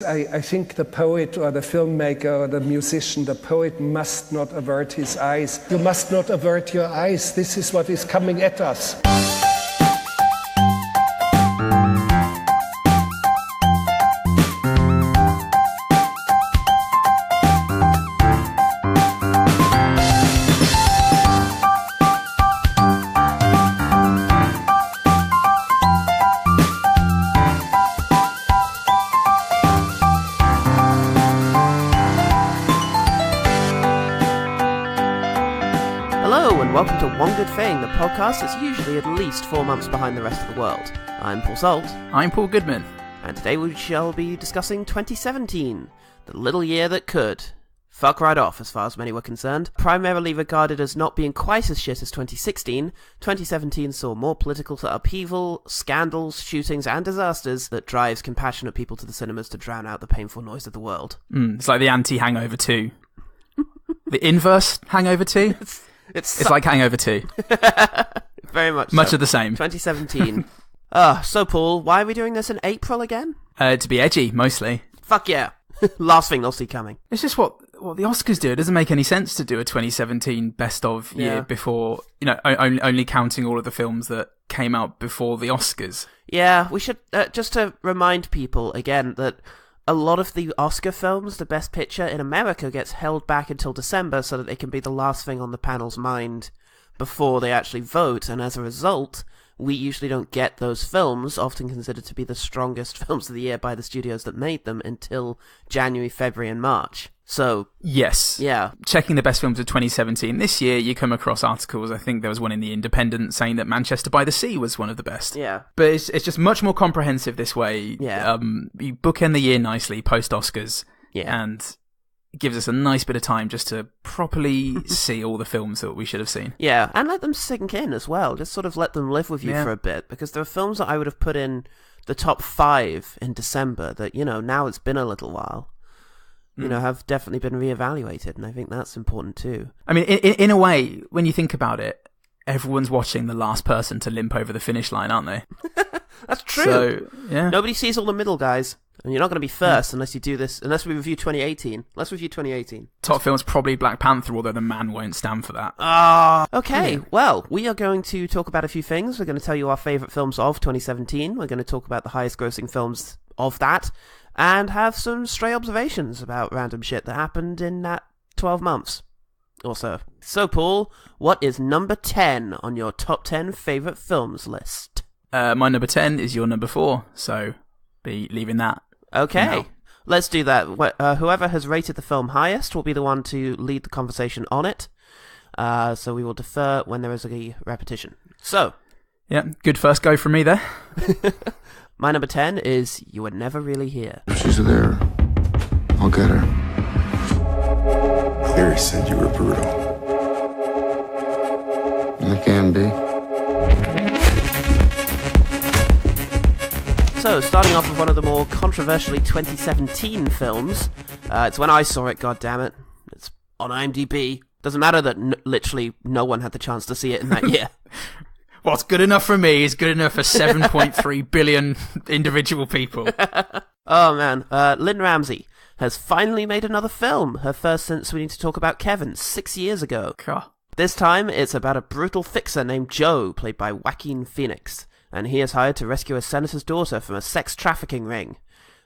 I think the poet or the filmmaker or the musician, the poet must not avert his eyes. You must not avert your eyes. This is what is coming at us. Welcome to One Good Thing, the podcast that's usually at least 4 months behind the rest of the world. I'm Paul Salt. I'm Paul Goodman. And today we shall be discussing 2017, the little year that could. Fuck right off, as far as many were concerned. Primarily regarded as not being quite as shit as 2016, 2017 saw more political upheaval, scandals, shootings, and disasters that drives compassionate people to the cinemas to drown out the painful noise of the world. It's like the anti-Hangover 2. The inverse Hangover 2? It's like Hangover 2. Very much Much so. of the same. 2017. So Paul, why are we doing this in April again? To be edgy, mostly. Fuck yeah. Last thing they'll see coming. It's just what the Oscars do. It doesn't make any sense to do a 2017 best of year before, only counting all of the films that came out before the Oscars. Yeah, we should, just to remind people again that a lot of the Oscar films, the Best Picture in America, gets held back until December so that they can be the last thing on the panel's mind before they actually vote, and as a result, we usually don't get those films, often considered to be the strongest films of the year by the studios that made them, until January, February, and March. So, yes. Yeah. Checking the best films of 2017, this year you come across articles, I think there was one in The Independent saying that Manchester by the Sea was one of the best. Yeah. But it's just much more comprehensive this way. Yeah. You bookend the year nicely post-Oscars. Yeah. And it gives us a nice bit of time just to properly see all the films that we should have seen. Yeah, and let them sink in as well. Just sort of let them live with you for a bit, because there are films that I would have put in the top 5 in December that, now it's been a little while. Have definitely been reevaluated, and I think that's important too. I mean, in a way, when you think about it, everyone's watching the last person to limp over the finish line, aren't they? That's true. So, yeah. Nobody sees all the middle guys, and you're not going to be first unless you do this, unless we review 2018. Let's review 2018. Top film's probably Black Panther, although the man won't stand for that. Okay, Yeah. Well, we are going to talk about a few things. We're going to tell you our favourite films of 2017. We're going to talk about the highest grossing films of that, and have some stray observations about random shit that happened in that 12 months or so. So, Paul, what is number 10 on your top 10 favourite films list? My number 10 is your number 4, so be leaving that. Okay, let's do that. Whoever has rated the film highest will be the one to lead the conversation on it. So we will defer when there is a repetition. So, yeah, good first go from me there. My number 10 is You Were Never Really Here. If she's there, I'll get her. Cleary said you were brutal. I can be. So, starting off with one of the more controversially 2017 films. It's when I saw it, goddammit. It's on IMDb. Doesn't matter that literally no one had the chance to see it in that year. What's good enough for me is good enough for 7.3 billion individual people. Oh man, Lynn Ramsey has finally made another film. Her first since We Need to Talk About Kevin, 6 years ago. God. This time, it's about a brutal fixer named Joe, played by Joaquin Phoenix. And he is hired to rescue a senator's daughter from a sex trafficking ring.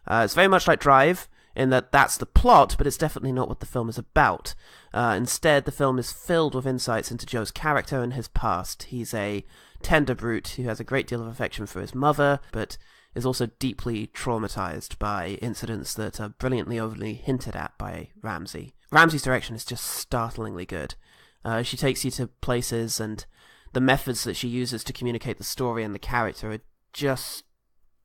It's very much like Drive, in that that's the plot, but it's definitely not what the film is about. Instead, the film is filled with insights into Joe's character and his past. He's a tender brute who has a great deal of affection for his mother, but is also deeply traumatized by incidents that are brilliantly overly hinted at by Ramsey. Ramsey's direction is just startlingly good. She takes you to places, and the methods that she uses to communicate the story and the character are just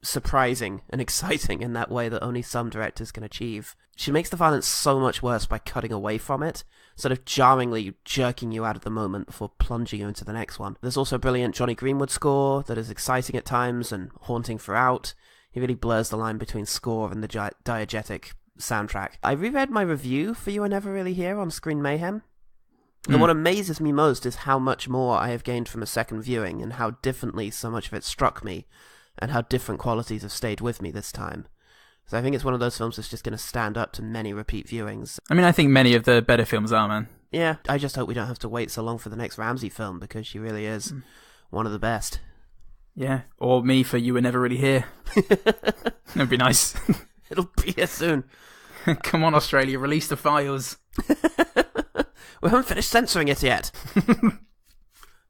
surprising and exciting in that way that only some directors can achieve. She makes the violence so much worse by cutting away from it, sort of jarringly jerking you out of the moment before plunging you into the next one. There's also a brilliant Johnny Greenwood score that is exciting at times and haunting throughout. He really blurs the line between score and the diegetic soundtrack. I reread my review for You Were Never Really Here on Screen Mayhem, and what amazes me most is how much more I have gained from a second viewing and how differently so much of it struck me and how different qualities have stayed with me this time. So I think it's one of those films that's just going to stand up to many repeat viewings. I mean, I think many of the better films are, man. Yeah, I just hope we don't have to wait so long for the next Ramsey film, because she really is one of the best. Yeah, or me for You Were Never Really Here. That'd be nice. It'll be here soon. Come on, Australia, release the files. We haven't finished censoring it yet.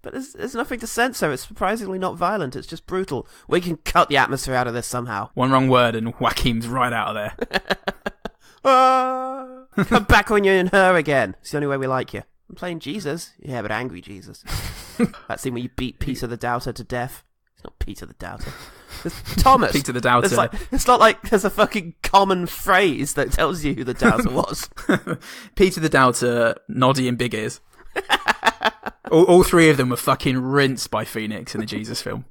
But there's nothing to censor. It's surprisingly not violent. It's just brutal. We can cut the atmosphere out of this somehow. One wrong word and Joaquin's right out of there. Come back when you're in her again. It's the only way we like you. I'm playing Jesus. Yeah, but angry Jesus. That scene where you beat Peter the Doubter to death. It's not Peter the Doubter. It's Thomas. Peter the Doubter. It's not like there's a fucking common phrase that tells you who the Doubter was. Peter the Doubter, Noddy and Big Ears. All three of them were fucking rinsed by Phoenix in the Jesus film.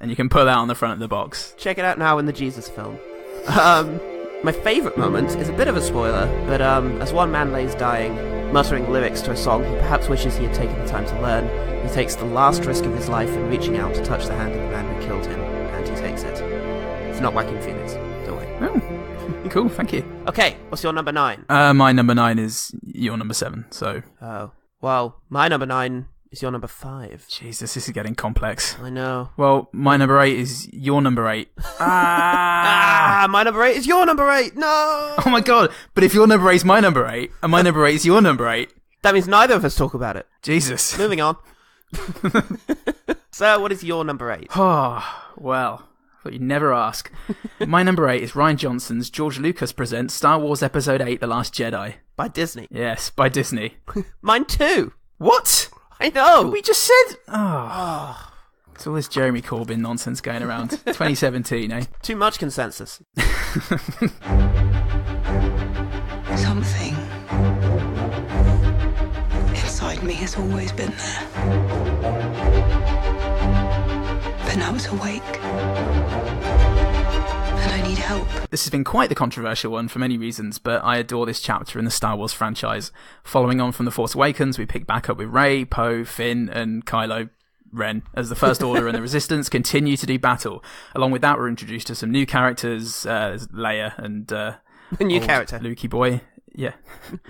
And you can put that on the front of the box. Check it out now in the Jesus film. My favourite moment is a bit of a spoiler, but as one man lays dying, muttering lyrics to a song he perhaps wishes he had taken the time to learn, he takes the last risk of his life in reaching out to touch the hand of the man who killed him, and he takes it. It's not Joaquin Phoenix. Don't worry. Oh, cool, thank you. Okay, what's your number 9? My number 9 is your number 7, so... Oh. Well, my number 9 is your number 5. Jesus, this is getting complex. I know. Well, my number 8 is your number 8. My number 8 is your number 8. No! Oh my god, but if your number 8 is my number 8, and my number 8 is your number 8... That means neither of us talk about it. Jesus. Moving on. So, what is your number 8? Oh, well... But you'd never ask. My number 8 is Rian Johnson's George Lucas presents Star Wars Episode 8 The Last Jedi. By Disney? Yes, by Disney. Mine too. What? I know. We just said... Oh. It's all this Jeremy Corbyn nonsense going around. 2017, eh? Too much consensus. Something inside me has always been there. But now it's awake. And I need help. This has been quite the controversial one for many reasons, but I adore this chapter in the Star Wars franchise. Following on from The Force Awakens, we pick back up with Rey, Poe, Finn, and Kylo Ren as the First Order and the Resistance continue to do battle. Along with that, we're introduced to some new characters, Leia and a new character, Lukey boy. Yeah.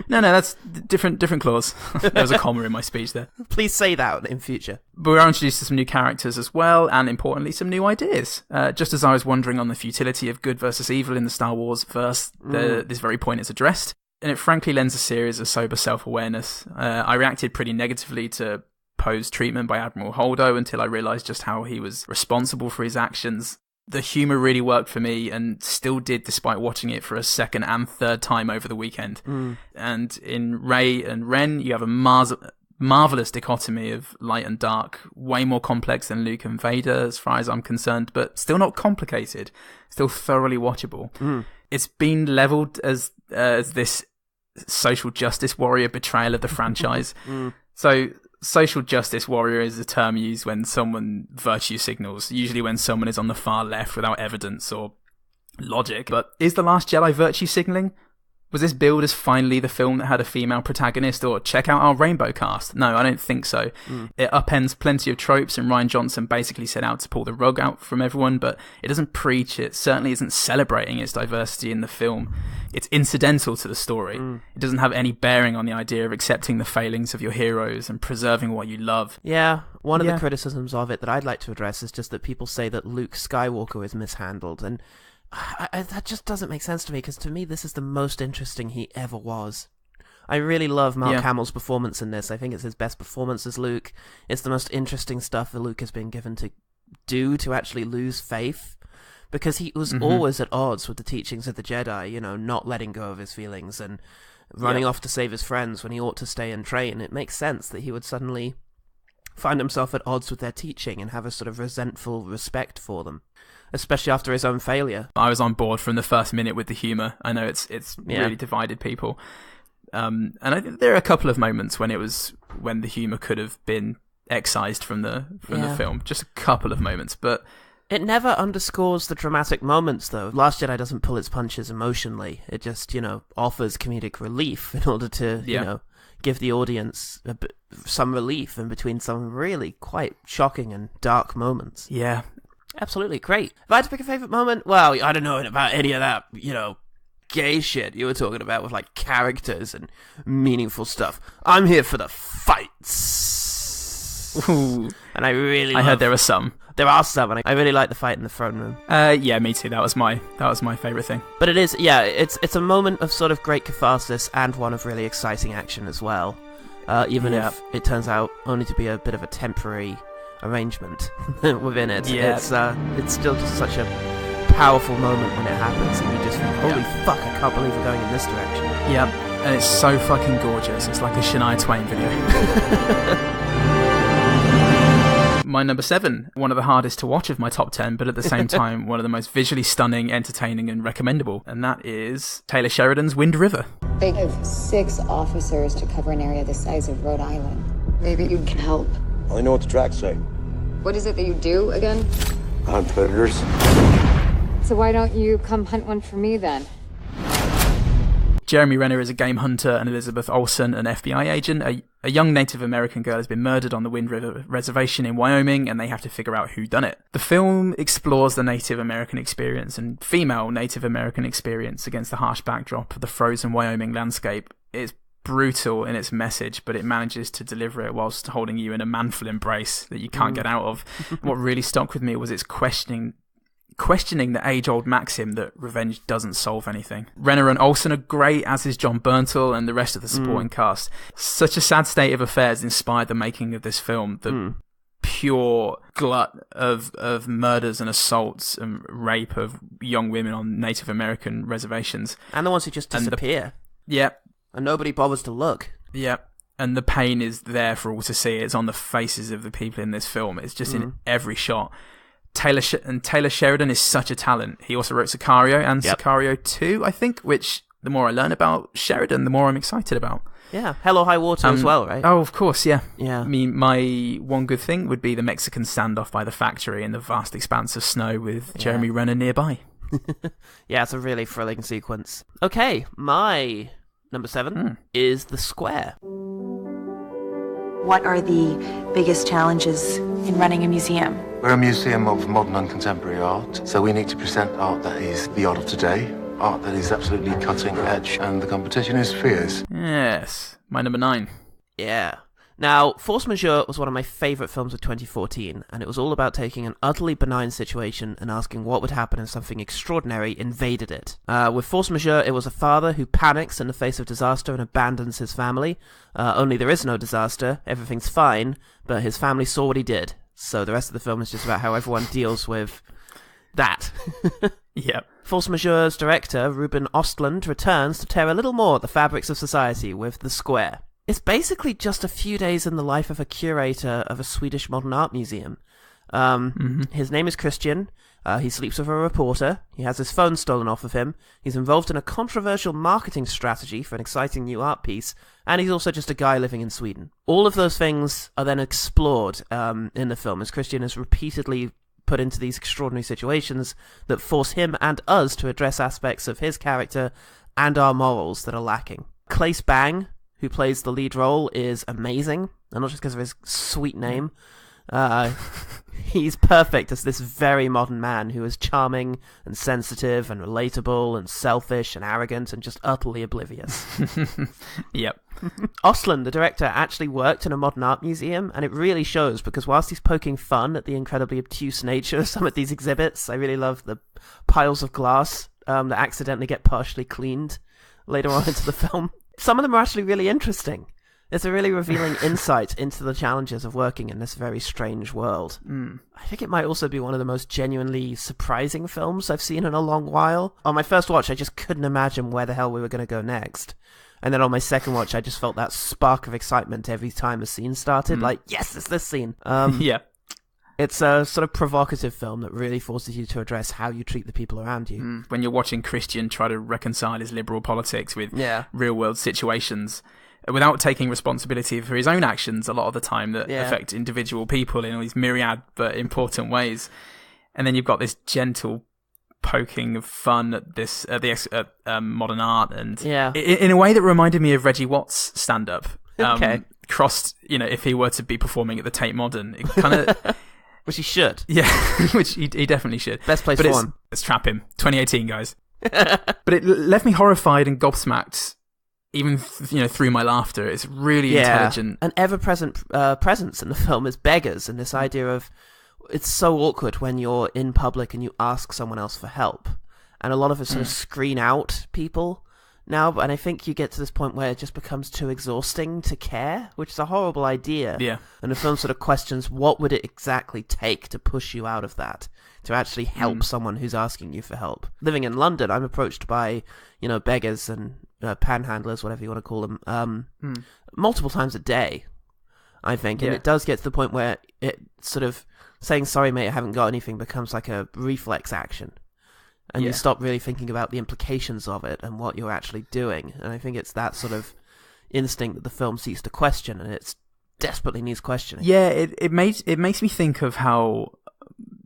No, that's different clause. There was a comma in my speech there. Please say that in future. But we are introduced to some new characters as well, and importantly, some new ideas. Just as I was wondering on the futility of good versus evil in the Star Wars verse, this very point is addressed. And it frankly lends a series of sober self-awareness. I reacted pretty negatively to Poe's treatment by Admiral Holdo until I realised just how he was responsible for his actions. The humour really worked for me and still did despite watching it for a second and third time over the weekend. And in Rey and Ren, you have a marvellous dichotomy of light and dark, way more complex than Luke and Vader as far as I'm concerned, but still not complicated, still thoroughly watchable. It's been levelled as this social justice warrior betrayal of the franchise. So social justice warrior is a term used when someone virtue signals, usually when someone is on the far left without evidence or logic. But is The Last Jedi virtue signaling? Was this billed as finally the film that had a female protagonist, or check out our rainbow cast? No, I don't think so. It upends plenty of tropes, and Rian Johnson basically set out to pull the rug out from everyone, but it doesn't preach it, certainly isn't celebrating its diversity in the film. It's incidental to the story. It doesn't have any bearing on the idea of accepting the failings of your heroes and preserving what you love. Yeah, one of the criticisms of it that I'd like to address is just that people say that Luke Skywalker is mishandled, and that just doesn't make sense to me, because to me this is the most interesting he ever was. I really love Mark Hamill's performance in this. I think it's his best performance as Luke. It's the most interesting stuff that Luke has been given to do, to actually lose faith, because he was always at odds with the teachings of the Jedi, you know, not letting go of his feelings and running off to save his friends when he ought to stay and train. It makes sense that he would suddenly find himself at odds with their teaching and have a sort of resentful respect for them, especially after his own failure. I was on board from the first minute with the humour. I know it's really divided people. And I think there are a couple of moments when the humour could have been excised from the film. Just a couple of moments, but it never underscores the dramatic moments, though. Last Jedi doesn't pull its punches emotionally. It just, offers comedic relief in order to, give the audience some relief in between some really quite shocking and dark moments. Yeah. Absolutely, great. If I had to pick a favourite moment, well, I don't know about any of that, gay shit you were talking about with, like, characters and meaningful stuff. I'm here for the fights. Ooh. And I heard there are some. There are some, and I really like the fight in the throne room. Yeah, me too. That was my favourite thing. But it is, it's a moment of sort of great catharsis and one of really exciting action as well. Even if it turns out only to be a bit of a temporary arrangement within it. Yeah. It's still just such a powerful moment when it happens, and you just think, holy fuck, I can't believe we're going in this direction. Yep, and it's so fucking gorgeous. It's like a Shania Twain video. My number 7, one of the hardest to watch of my top 10, but at the same time, one of the most visually stunning, entertaining, and recommendable, and that is Taylor Sheridan's Wind River. They have 6 officers to cover an area the size of Rhode Island. Maybe you can help. I know what the tracks say. What is it that you do again? Hunt predators. So why don't you come hunt one for me then? Jeremy Renner is a game hunter, and Elizabeth Olsen, an FBI agent. A young Native American girl has been murdered on the Wind River Reservation in Wyoming, and they have to figure out who done it. The film explores the Native American experience and female Native American experience against the harsh backdrop of the frozen Wyoming landscape. It's brutal in its message, but it manages to deliver it whilst holding you in a manful embrace that you can't get out of. What really stuck with me was its questioning the age-old maxim that revenge doesn't solve anything. Renner and Olsen are great, as is John Bernthal and the rest of the supporting cast. Such a sad state of affairs inspired the making of this film. The pure glut of murders and assaults and rape of young women on Native American reservations. And the ones who just disappear. Yep. And nobody bothers to look. Yep. And the pain is there for all to see. It's on the faces of the people in this film. It's just in every shot. Taylor Sheridan is such a talent. He also wrote Sicario and Sicario 2, I think, which the more I learn about Sheridan, the more I'm excited about. Yeah, Hell or High Water as well, right? Oh, of course, yeah. Yeah. I mean, my one good thing would be the Mexican standoff by the factory in the vast expanse of snow with Jeremy Renner nearby. Yeah, it's a really thrilling sequence. Okay, my number 7 is The Square. What are the biggest challenges in running a museum? We're a museum of modern and contemporary art, so we need to present art that is the art of today, art that is absolutely cutting edge, and the competition is fierce. Yes, my number 9. Yeah. Now, Force Majeure was one of my favourite films of 2014, and it was all about taking an utterly benign situation and asking what would happen if something extraordinary invaded it. With Force Majeure, it was a father who panics in the face of disaster and abandons his family. Only there is no disaster, everything's fine, but his family saw what he did. So the rest of the film is just about how everyone deals with that. Yep. Force Majeure's director, Ruben Östlund, returns to tear a little more at the fabrics of society with The Square. It's basically just a few days in the life of a curator of a Swedish modern art museum. His name is Christian. He sleeps with a reporter. He has his phone stolen off of him. He's involved in a controversial marketing strategy for an exciting new art piece. And he's also just a guy living in Sweden. All of those things are then explored in the film as Christian is repeatedly put into these extraordinary situations that force him and us to address aspects of his character and our morals that are lacking. Claes Bang, who plays the lead role, is amazing, and not just because of his sweet name. He's perfect as this very modern man who is charming and sensitive and relatable and selfish and arrogant and just utterly oblivious. Yep. Östlund, the director, actually worked in a modern art museum, and it really shows because whilst he's poking fun at the incredibly obtuse nature of some of these exhibits, I really love the piles of glass that accidentally get partially cleaned later on into the film. Some of them are actually really interesting. It's a really revealing insight into the challenges of working in this very strange world. I think it might also be one of the most genuinely surprising films I've seen in a long while. On my first watch, I just couldn't imagine where the hell we were going to go next. And then on my second watch, I just felt that spark of excitement every time a scene started. Like, yes, it's this scene. Yeah. It's a sort of provocative film that really forces you to address how you treat the people around you. When you're watching Christian try to reconcile his liberal politics with real-world situations without taking responsibility for his own actions a lot of the time that affect individual people in all these myriad but important ways. And then you've got this gentle poking of fun at this modern art, and in a way that reminded me of Reggie Watts' stand-up. Okay. Crossed, if he were to be performing at the Tate Modern, it kind of... Which he should. Yeah, which he definitely should. Best place for him. Let's trap him. 2018, guys. But it left me horrified and gobsmacked, even through my laughter. It's really intelligent. An ever-present presence in the film is beggars, and this idea of it's so awkward when you're in public and you ask someone else for help. And a lot of us sort of screen out people now, and I think you get to this point where it just becomes too exhausting to care, which is a horrible idea. Yeah. And the film sort of questions, what would it exactly take to push you out of that, to actually help someone who's asking you for help? Living in London, I'm approached by, beggars and panhandlers, whatever you want to call them, multiple times a day, I think. And it does get to the point where it sort of saying, sorry, mate, I haven't got anything, becomes like a reflex action. And you stop really thinking about the implications of it and what you're actually doing. And I think it's that sort of instinct that the film seeks to question, and it desperately needs questioning. Yeah, it makes me think of how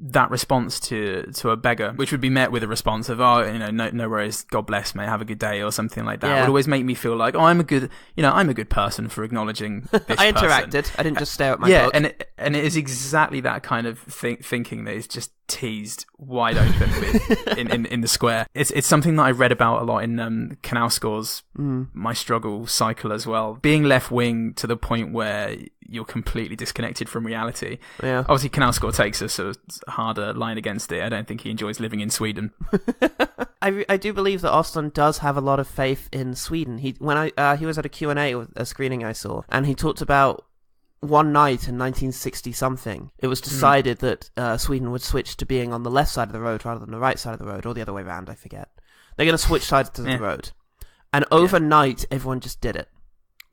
that response to a beggar, which would be met with a response of, no worries, God bless, mate, have a good day, or something like that, would always make me feel like, I'm a good person for acknowowledging this I person. interacted. I didn't just stare at my book. And it is exactly that kind of thinking that is just teased wide open with in the square. It's something that I read about a lot in Knausgård's My Struggle cycle as well. Being left wing to the point where you're completely disconnected from reality. Yeah. Obviously, Knausgård takes a sort of harder line against it. I don't think he enjoys living in Sweden. I do believe that Austin does have a lot of faith in Sweden. He was at a Q&A, a screening I saw, and he talked about one night in 1960 something, it was decided that Sweden would switch to being on the left side of the road rather than the right side of the road, or the other way around, I forget. They're going to switch sides to the road. And overnight, everyone just did it.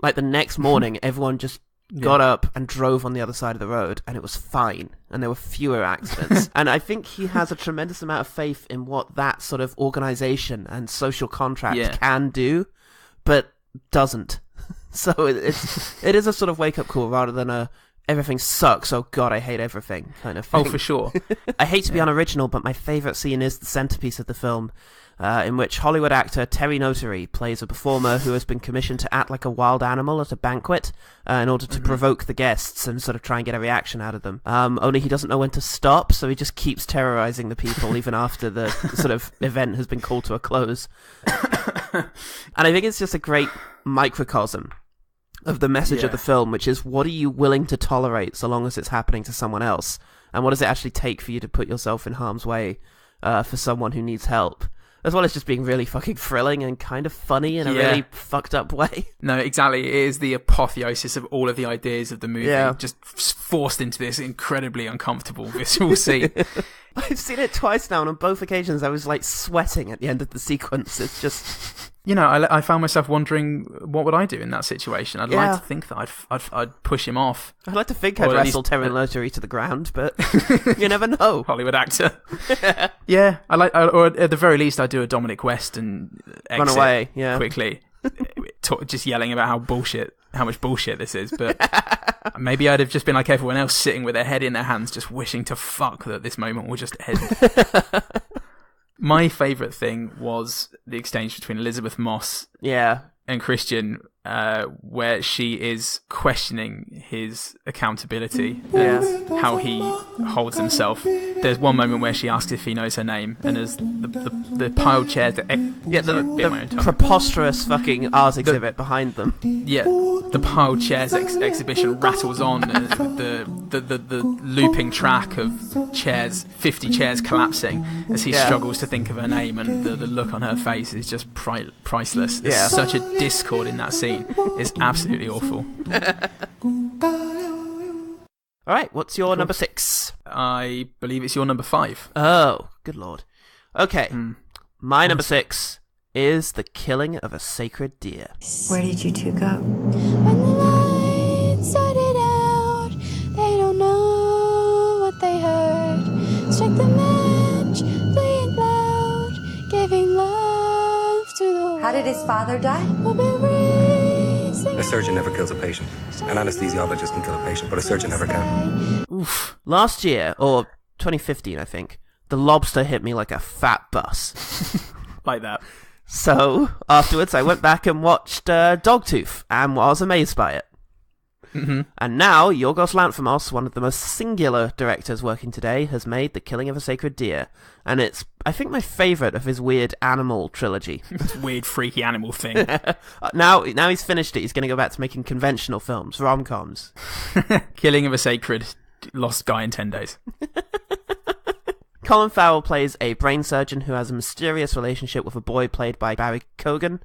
Like the next morning, everyone just got up and drove on the other side of the road, and it was fine, and there were fewer accidents. And I think he has a tremendous amount of faith in what that sort of organization and social contract can do, but doesn't. So it is a sort of wake-up call rather than a everything sucks, oh god, I hate everything kind of thing. Oh, for sure. I hate to be unoriginal, but my favourite scene is the centrepiece of the film, in which Hollywood actor Terry Notary plays a performer who has been commissioned to act like a wild animal at a banquet in order to provoke the guests and sort of try and get a reaction out of them. Only he doesn't know when to stop, so he just keeps terrorising the people even after the sort of event has been called to a close. And I think it's just a great microcosm of the message of the film, which is, what are you willing to tolerate so long as it's happening to someone else? And what does it actually take for you to put yourself in harm's way for someone who needs help? As well as just being really fucking thrilling and kind of funny in a really fucked up way. No, exactly. It is the apotheosis of all of the ideas of the movie, just forced into this incredibly uncomfortable visual scene. I've seen it twice now, and on both occasions I was like sweating at the end of the sequence. It's just... I found myself wondering, what would I do in that situation? I'd like to think that I'd push him off. I'd like to think I'd wrestle Terry Notary to the ground, but you never know. Hollywood actor. Yeah, or at the very least, I'd do a Dominic West and exit run away, quickly, just yelling about how much bullshit this is. But maybe I'd have just been like everyone else, sitting with their head in their hands, just wishing to fuck that this moment will just end. My favourite thing was the exchange between Elizabeth Moss and Christian, where she is questioning his accountability and how he holds himself. There's one moment where she asks if he knows her name, and as the piled chairs, the preposterous fucking art exhibit behind them. Yeah, the piled chairs exhibition rattles on, the looping track of chairs, 50 chairs collapsing as he struggles to think of her name, and the look on her face is just priceless. There's such a discord in that scene. It's absolutely awful. All right, what's your number 6? I believe it's your number 5. Oh, good lord. Okay, my number 6 is The Killing of a Sacred Deer. Where did you two go? When the lights started out, they don't know what they heard. Strike the match, playing loud, giving love to the world. How did his father die? A surgeon never kills a patient. An anesthesiologist can kill a patient, but a surgeon never can. Oof. Last year, or 2015, I think, The Lobster hit me like a fat bus. Like that. So, afterwards, I went back and watched Dogtooth, and I was amazed by it. And now, Yorgos Lanthimos, one of the most singular directors working today, has made The Killing of a Sacred Deer. And it's, I think, my favourite of his weird animal trilogy. Weird, freaky animal thing. Now he's finished it, he's going to go back to making conventional films, rom-coms. Killing of a Sacred lost guy in 10 days. Colin Farrell plays a brain surgeon who has a mysterious relationship with a boy played by Barry Keoghan,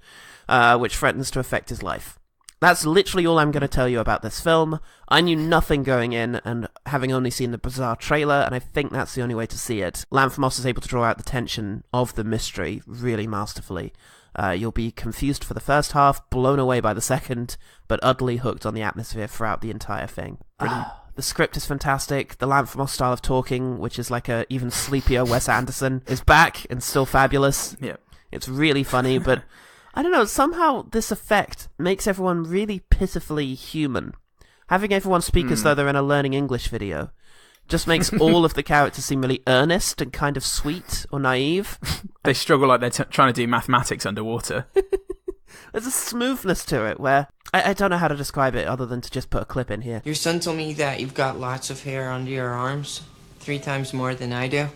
which threatens to affect his life. That's literally all I'm going to tell you about this film. I knew nothing going in, and having only seen the bizarre trailer, and I think that's the only way to see it. Lanthimos is able to draw out the tension of the mystery really masterfully. You'll be confused for the first half, blown away by the second, but utterly hooked on the atmosphere throughout the entire thing. The script is fantastic. The Lanthimos style of talking, which is like a even sleepier Wes Anderson, is back and still fabulous. Yeah. It's really funny, but I don't know, somehow this effect makes everyone really pitifully human. Having everyone speak as though they're in a learning English video just makes all of the characters seem really earnest and kind of sweet or naive. They struggle like they're trying to do mathematics underwater. There's a smoothness to it where I don't know how to describe it other than to just put a clip in here. Your son told me that you've got lots of hair under your arms, 3 times more than I do,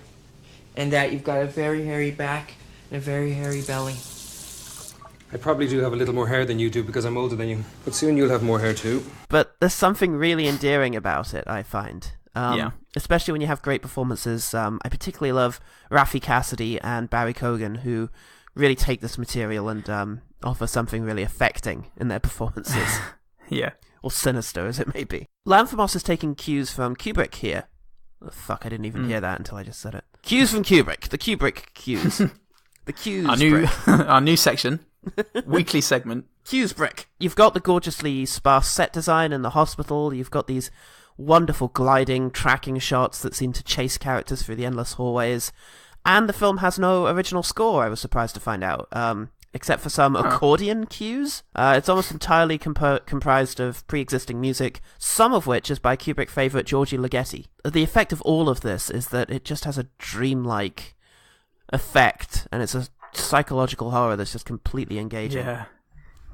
and that you've got a very hairy back and a very hairy belly. I probably do have a little more hair than you do because I'm older than you. But soon you'll have more hair too. But there's something really endearing about it, I find. Yeah. Especially when you have great performances. I particularly love Raffi Cassidy and Barry Keoghan, who really take this material and offer something really affecting in their performances. Yeah. Or sinister, as it may be. Lanthimos is taking cues from Kubrick here. Oh, fuck, I didn't even hear that until I just said it. Cues from Kubrick. The Kubrick cues. The cues. Our new section. Weekly segment. Cues brick. You've got the gorgeously sparse set design in the hospital. You've got these wonderful gliding, tracking shots that seem to chase characters through the endless hallways. And the film has no original score, I was surprised to find out, except for some accordion cues. It's almost entirely comprised of pre-existing music, some of which is by Kubrick favourite Georgi Ligeti. The effect of all of this is that it just has a dreamlike effect, and it's a psychological horror that's just completely engaging. Yeah.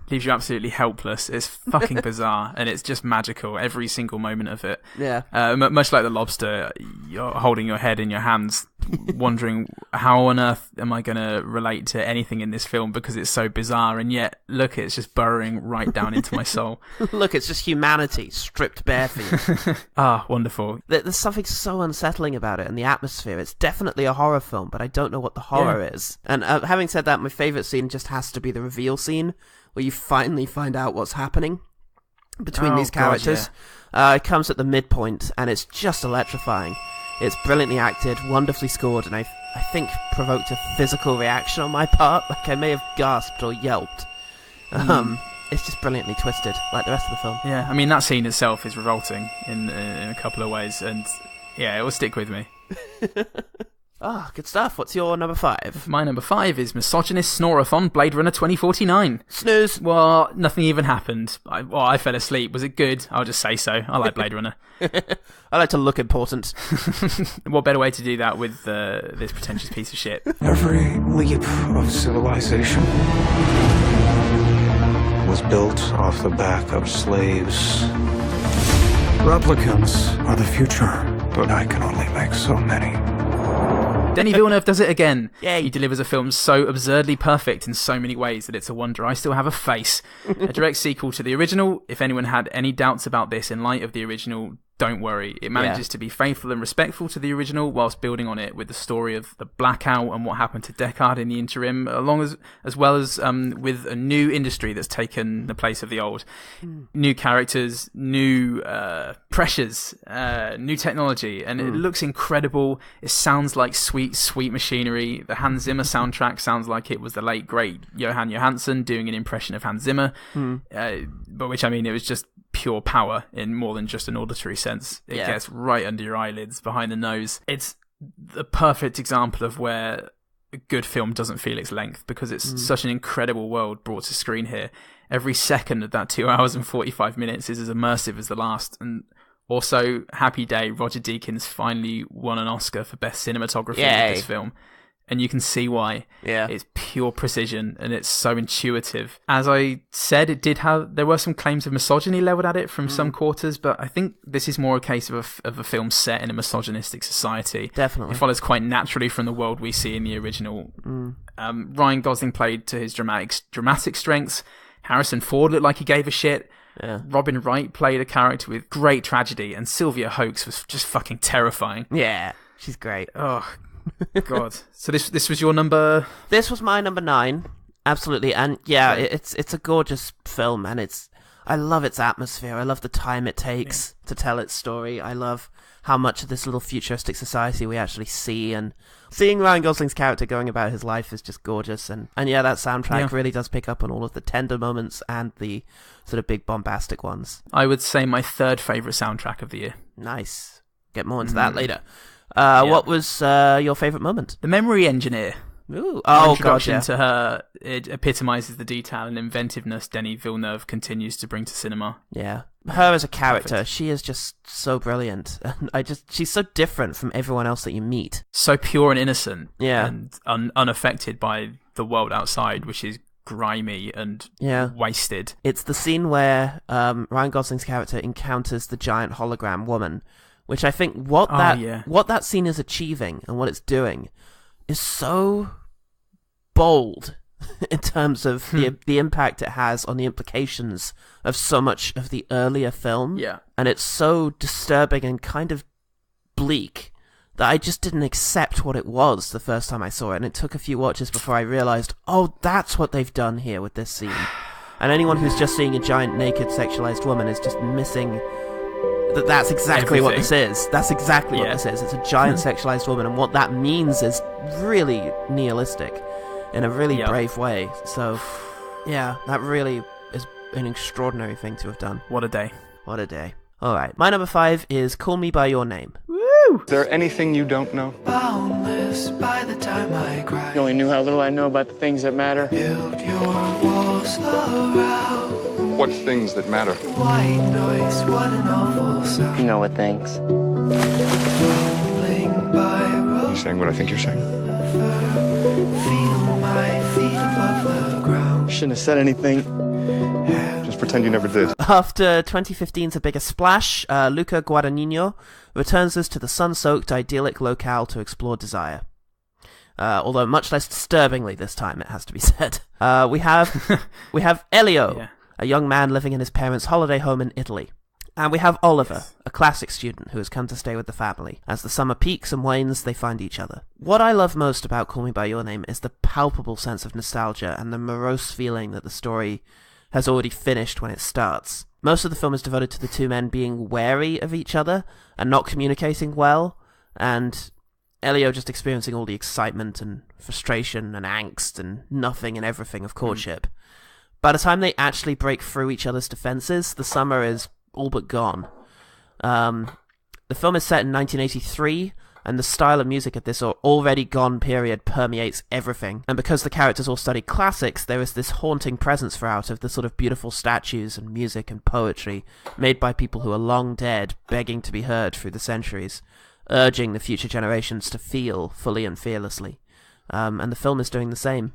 Leaves you absolutely helpless. It's fucking bizarre, and it's just magical, every single moment of it. Yeah. Much like The Lobster, you're holding your head in your hands, wondering how on earth am I going to relate to anything in this film because it's so bizarre, and yet, look, it's just burrowing right down into my soul. Look, it's just humanity stripped bare for you. Wonderful. There's something so unsettling about it, and the atmosphere. It's definitely a horror film, but I don't know what the horror is. And having said that, my favourite scene just has to be the reveal scene, where you finally find out what's happening between these characters. God, it comes at the midpoint, and it's just electrifying. It's brilliantly acted, wonderfully scored, and I think provoked a physical reaction on my part. Like, I may have gasped or yelped. It's just brilliantly twisted, like the rest of the film. Yeah, I mean, that scene itself is revolting in a couple of ways, and yeah, it will stick with me. Good stuff. What's your number 5? My number 5 is Misogynist Snorathon Blade Runner 2049. Snooze. Well, nothing even happened. I fell asleep. Was it good? I'll just say so. I like Blade Runner. I like to look important. What better way to do that with this pretentious piece of shit? Every leap of civilization was built off the back of slaves. Replicants are the future, but I can only make so many. Denis Villeneuve does it again. Yay. He delivers a film so absurdly perfect in so many ways that it's a wonder I still have a face. A direct sequel to the original. If anyone had any doubts about this in light of the original, don't worry. It manages to be faithful and respectful to the original whilst building on it with the story of the blackout and what happened to Deckard in the interim, as well as with a new industry that's taken the place of the old. New characters, new pressures, new technology, and it looks incredible. It sounds like sweet, sweet machinery. The Hans Zimmer soundtrack sounds like it was the late, great Johan Johansson doing an impression of Hans Zimmer, but which, I mean, it was just pure power in more than just an auditory sense. It gets right under your eyelids, behind the nose. It's the perfect example of where a good film doesn't feel its length, because it's such an incredible world brought to screen here. Every second of that 2 hours and 45 minutes is as immersive as the last. And also, happy day, Roger Deakins finally won an Oscar for best cinematography with this film. And you can see why. Yeah. It's pure precision and it's so intuitive. As I said, there were some claims of misogyny leveled at it from some quarters, but I think this is more a case of a film set in a misogynistic society. Definitely. It follows quite naturally from the world we see in the original. Ryan Gosling played to his dramatic strengths. Harrison Ford looked like he gave a shit. Yeah. Robin Wright played a character with great tragedy, and Sylvia Hoeks was just fucking terrifying. Yeah, she's great. Oh, God. So this was your number? This was my number 9, absolutely. And yeah, it's a gorgeous film, and I love its atmosphere. I love the time it takes to tell its story. I love how much of this little futuristic society we actually see, and seeing Ryan Gosling's character going about his life is just gorgeous. And yeah, that soundtrack really does pick up on all of the tender moments and the sort of big bombastic ones. I would say my third favourite soundtrack of the year. Nice. Get more into that later. What was your favourite moment? The Memory Engineer. Ooh. Oh, introduction to her, it epitomises the detail and inventiveness Denis Villeneuve continues to bring to cinema. Yeah. Her as a character, she is just so brilliant. She's so different from everyone else that you meet. So pure and innocent. Yeah. And unaffected by the world outside, which is grimy and wasted. It's the scene where Ryan Gosling's character encounters the giant hologram woman, which I think what that scene is achieving and what it's doing is so bold in terms of the impact it has on the implications of so much of the earlier film. Yeah. And it's so disturbing and kind of bleak that I just didn't accept what it was the first time I saw it. And it took a few watches before I realized, oh, that's what they've done here with this scene. And anyone who's just seeing a giant naked sexualized woman is just missing that's exactly what this is. That's exactly what this is. It's a giant sexualized woman, and what that means is really nihilistic in a really brave way. So, yeah, that really is an extraordinary thing to have done. What a day. What a day. All right, my number 5 is Call Me By Your Name. Is there anything you don't know? Boundless by the time I cry. You only knew how little I know about the things that matter. Build your walls around. What things that matter? White noise, what an awful sound. You know what things. Rolling by road. You saying what I think you're saying? Feel my feet above the ground. Shouldn't have said anything. Just pretend you never did. After 2015's A Bigger Splash, Luca Guadagnino returns us to the sun-soaked, idyllic locale to explore desire. Although much less disturbingly this time, it has to be said. We have Elio, a young man living in his parents' holiday home in Italy. And we have Oliver, a classic student who has come to stay with the family. As the summer peaks and wanes, they find each other. What I love most about Call Me By Your Name is the palpable sense of nostalgia and the morose feeling that the story has already finished when it starts. Most of the film is devoted to the two men being wary of each other and not communicating well, and Elio just experiencing all the excitement and frustration and angst and nothing and everything of courtship. By the time they actually break through each other's defenses, the summer is all but gone. The film is set in 1983, and the style of music at this already gone period permeates everything. And because the characters all study classics, there is this haunting presence throughout of the sort of beautiful statues and music and poetry made by people who are long dead, begging to be heard through the centuries, urging the future generations to feel fully and fearlessly. And the film is doing the same.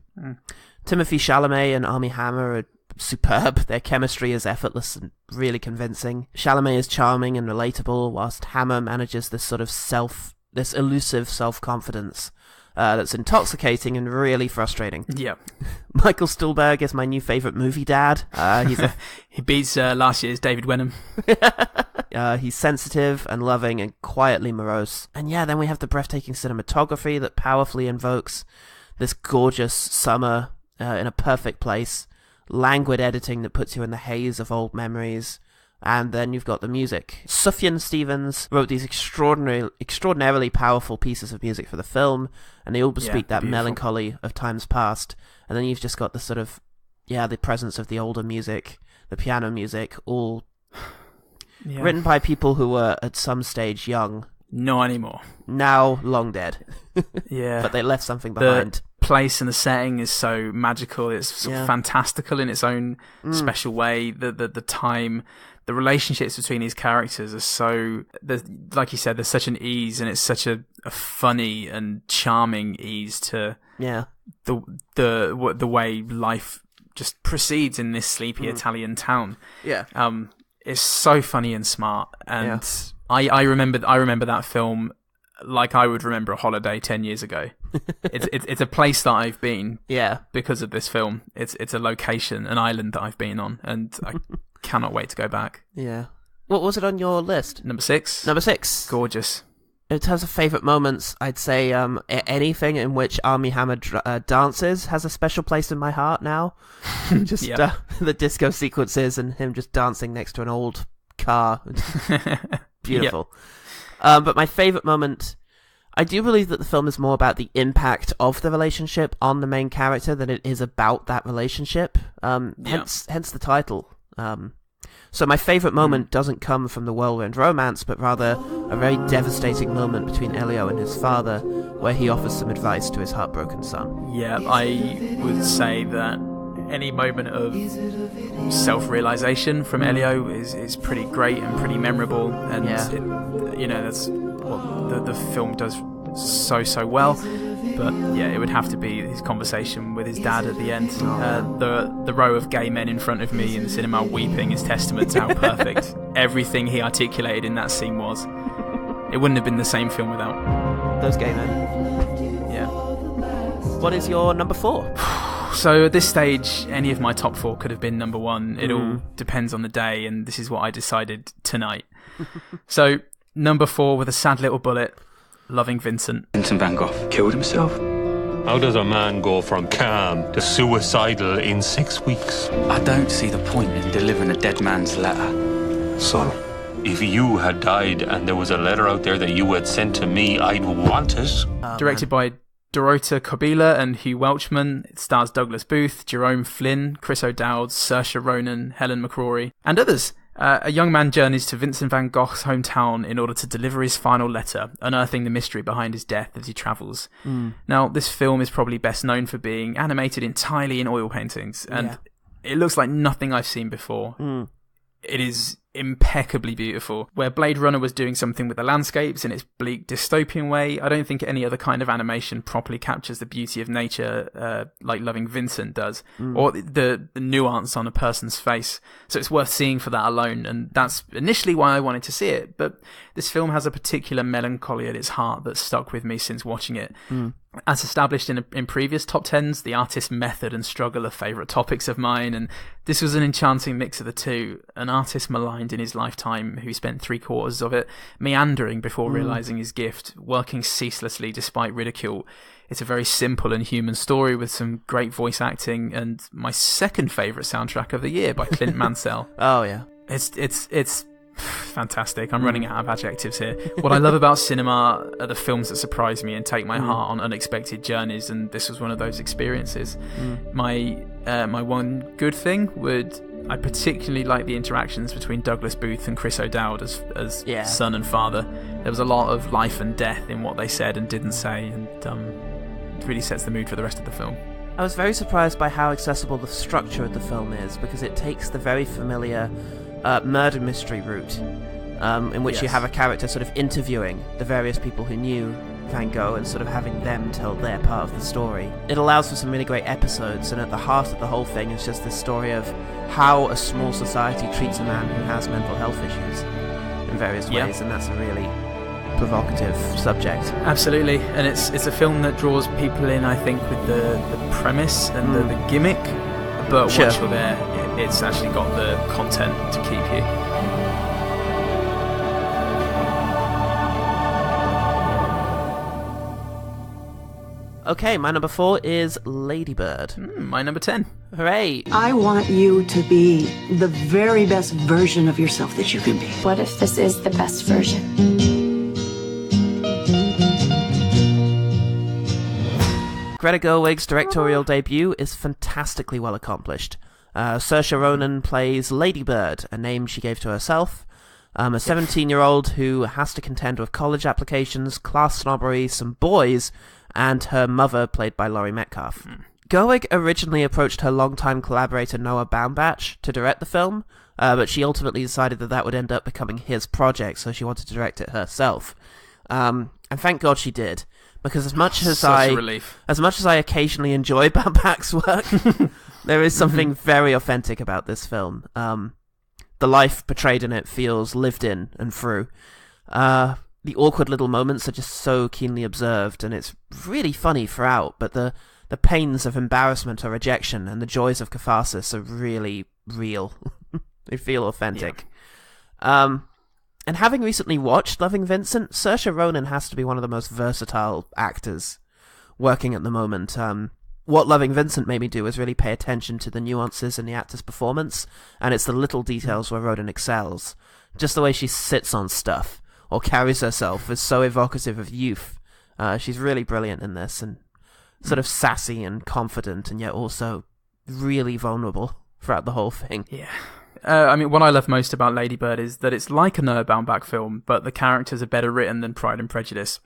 Timothée Chalamet and Armie Hammer are superb. Their chemistry is effortless and really convincing. Chalamet is charming and relatable, whilst Hammer manages this sort of this elusive self-confidence that's intoxicating and really frustrating. Yeah. Michael Stuhlbarg is my new favourite movie dad. He beats last year's David Wenham. He's sensitive and loving and quietly morose. And yeah, then we have the breathtaking cinematography that powerfully invokes this gorgeous summer in a perfect place, languid editing that puts you in the haze of old memories, and then you've got the music. Sufjan Stevens wrote these extraordinarily powerful pieces of music for the film, and they all bespeak that melancholy of times past. And then you've just got the sort of, the presence of the older music, the piano music, all written by people who were at some stage young. Not anymore. Now long dead. Yeah. But they left something behind. place and the setting is so magical. It's sort of fantastical in its own special way. The time, the relationships between these characters are so, like you said, there's such an ease, and it's such a funny and charming ease to the way life just proceeds in this sleepy Italian town. It's so funny and smart, and I remember that film like I would remember a holiday 10 years ago. It's a place that I've been because of this film. It's a location, an island that I've been on, and I cannot wait to go back. Yeah. What was it on your list? Number 6. Number 6. Gorgeous. In terms of favourite moments, I'd say anything in which Armie Hammer dances has a special place in my heart now. Just the disco sequences and him just dancing next to an old car. Beautiful. But my favourite moment, I do believe that the film is more about the impact of the relationship on the main character than it is about that relationship. Hence the title. So my favourite moment doesn't come from the whirlwind romance, but rather a very devastating moment between Elio and his father, where he offers some advice to his heartbroken son. Yeah, I would say that any moment of self-realisation from Elio is pretty great and pretty memorable, and that's what the film does so well. But yeah, it would have to be his conversation with his dad at the end. The row of gay men in front of me in the cinema weeping is testament to how perfect everything he articulated in that scene was. It wouldn't have been the same film without those gay men. Yeah. What is your number 4? So at this stage, any of my top 4 could have been number 1. It all depends on the day, and this is what I decided tonight. So number 4, with a sad little bullet, Loving Vincent. Vincent van Gogh killed himself. How does a man go from calm to suicidal in 6 weeks? I don't see the point in delivering a dead man's letter. Son, if you had died and there was a letter out there that you had sent to me, I'd want it. Directed by Dorota Kobila and Hugh Welchman. It stars Douglas Booth, Jerome Flynn, Chris O'Dowd, Saoirse Ronan, Helen McCrory, and others. A young man journeys to Vincent van Gogh's hometown in order to deliver his final letter, unearthing the mystery behind his death as he travels. Now, this film is probably best known for being animated entirely in oil paintings, and it looks like nothing I've seen before. It is impeccably beautiful. Where Blade Runner was doing something with the landscapes in its bleak dystopian way, I don't think any other kind of animation properly captures the beauty of nature like Loving Vincent does, or the nuance on a person's face. So it's worth seeing for that alone, and that's initially why I wanted to see it. But this film has a particular melancholy at its heart that stuck with me since watching it. As established in previous top 10s, the artist's method and struggle are favourite topics of mine, and this was an enchanting mix of the two. An artist maligned in his lifetime who spent 3/4 of it meandering before realising his gift, working ceaselessly despite ridicule. It's a very simple and human story with some great voice acting, and my second favourite soundtrack of the year by Clint Mansell. Oh yeah. It's fantastic. I'm running out of adjectives here. What I love about cinema are the films that surprise me and take my heart on unexpected journeys, and this was one of those experiences. My one good thing I particularly like the interactions between Douglas Booth and Chris O'Dowd as son and father. There was a lot of life and death in what they said and didn't say, and it really sets the mood for the rest of the film. I was very surprised by how accessible the structure of the film is, because it takes the very familiar murder mystery route, in which you have a character sort of interviewing the various people who knew Van Gogh and sort of having them tell their part of the story. It allows for some really great episodes, and at the heart of the whole thing is just this story of how a small society treats a man who has mental health issues in various ways, and that's a really provocative subject. Absolutely, and it's a film that draws people in, I think, with the premise and the gimmick, but once you're there, it's actually got the content to keep you. Okay, my number 4 is Lady Bird. My number 10. Hooray! I want you to be the very best version of yourself that you can be. What if this is the best version? Greta Gerwig's directorial debut is fantastically well accomplished. Saoirse Ronan plays Lady Bird, a name she gave to herself. A 17-year-old who has to contend with college applications, class snobbery, some boys, and her mother, played by Laurie Metcalf. Gerwig originally approached her longtime collaborator Noah Baumbach to direct the film, but she ultimately decided that would end up becoming his project, so she wanted to direct it herself. And thank God she did, because as much as I occasionally enjoy Baumbach's work, there is something very authentic about this film. The life portrayed in it feels lived in and through. The awkward little moments are just so keenly observed, and it's really funny throughout, but the pains of embarrassment or rejection and the joys of catharsis are really real. They feel authentic. Yeah. And having recently watched Loving Vincent, Saoirse Ronan has to be one of the most versatile actors working at the moment. What Loving Vincent made me do was really pay attention to the nuances in the actor's performance, and it's the little details where Ronan excels. Just the way she sits on stuff or carries herself is so evocative of youth. She's really brilliant in this, and sort of sassy and confident, and yet also really vulnerable throughout the whole thing. Yeah. What I love most about Lady Bird is that it's like a Noah Baumbach film, but the characters are better written than Pride and Prejudice.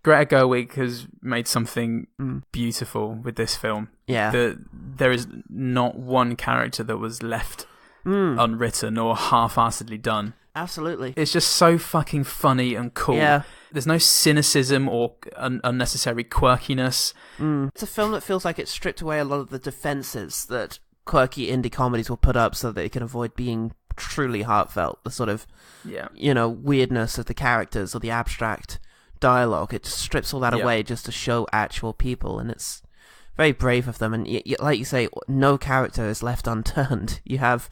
Greta Gerwig has made something beautiful with this film. Yeah. There is not one character that was left unwritten or half-assedly done. Absolutely. It's just so fucking funny and cool. Yeah. There's no cynicism or unnecessary quirkiness. It's a film that feels like it stripped away a lot of the defenses that quirky indie comedies will put up so that they can avoid being truly heartfelt. The sort of, weirdness of the characters or the abstract dialogue. It just strips all that away just to show actual people, and it's very brave of them. And like you say, no character is left unturned. You have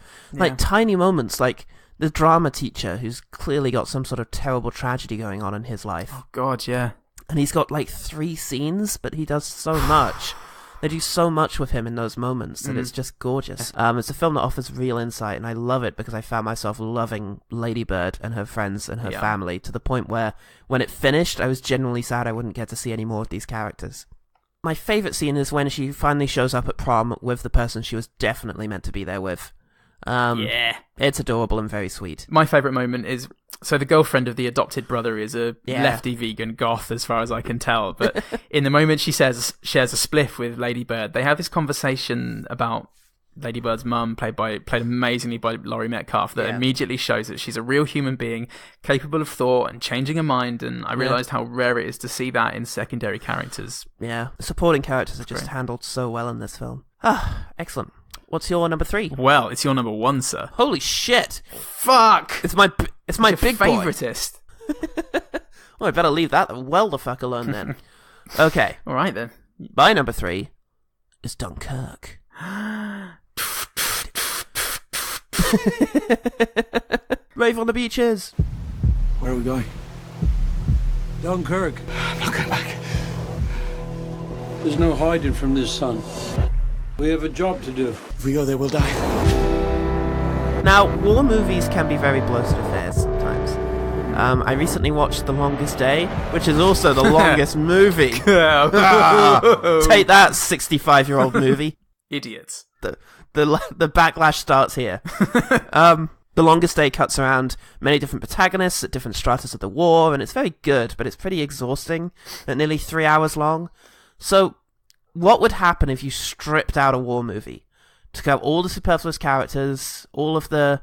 tiny moments like the drama teacher who's clearly got some sort of terrible tragedy going on in his life. Oh God, yeah. And he's got 3 scenes, but he does so much. They do so much with him in those moments that it's just gorgeous. It's a film that offers real insight, and I love it because I found myself loving Lady Bird and her friends and her family to the point where, when it finished, I was genuinely sad I wouldn't get to see any more of these characters. My favourite scene is when she finally shows up at prom with the person she was definitely meant to be there with. It's adorable and very sweet. My favourite moment is, so the girlfriend of the adopted brother is a lefty vegan goth as far as I can tell, but in the moment she shares a spliff with Lady Bird, they have this conversation about Lady Bird's mum, played amazingly by Laurie Metcalf, that immediately shows that she's a real human being, capable of thought and changing her mind, and I realised how rare it is to see that in secondary characters. Yeah, supporting characters are just handled so well in this film. Excellent. What's your number 3? Well, it's your number 1, sir. Holy shit! Fuck! It's my big favoritist. Well, I better leave that well the fuck alone then. Okay. All right then. My number 3 is Dunkirk. Rave on the beaches. Where are we going? Dunkirk. I'm not going back. There's no hiding from this sun. We have a job to do. If we go there, we'll die. Now, war movies can be very bloated affairs sometimes. I recently watched The Longest Day, which is also the longest movie. Take that, 65-year-old movie. Idiots. The backlash starts here. The Longest Day cuts around many different protagonists at different stratas of the war, and it's very good, but it's pretty exhausting at nearly 3 hours long. So, what would happen if you stripped out a war movie? Took out all the superfluous characters, all of the,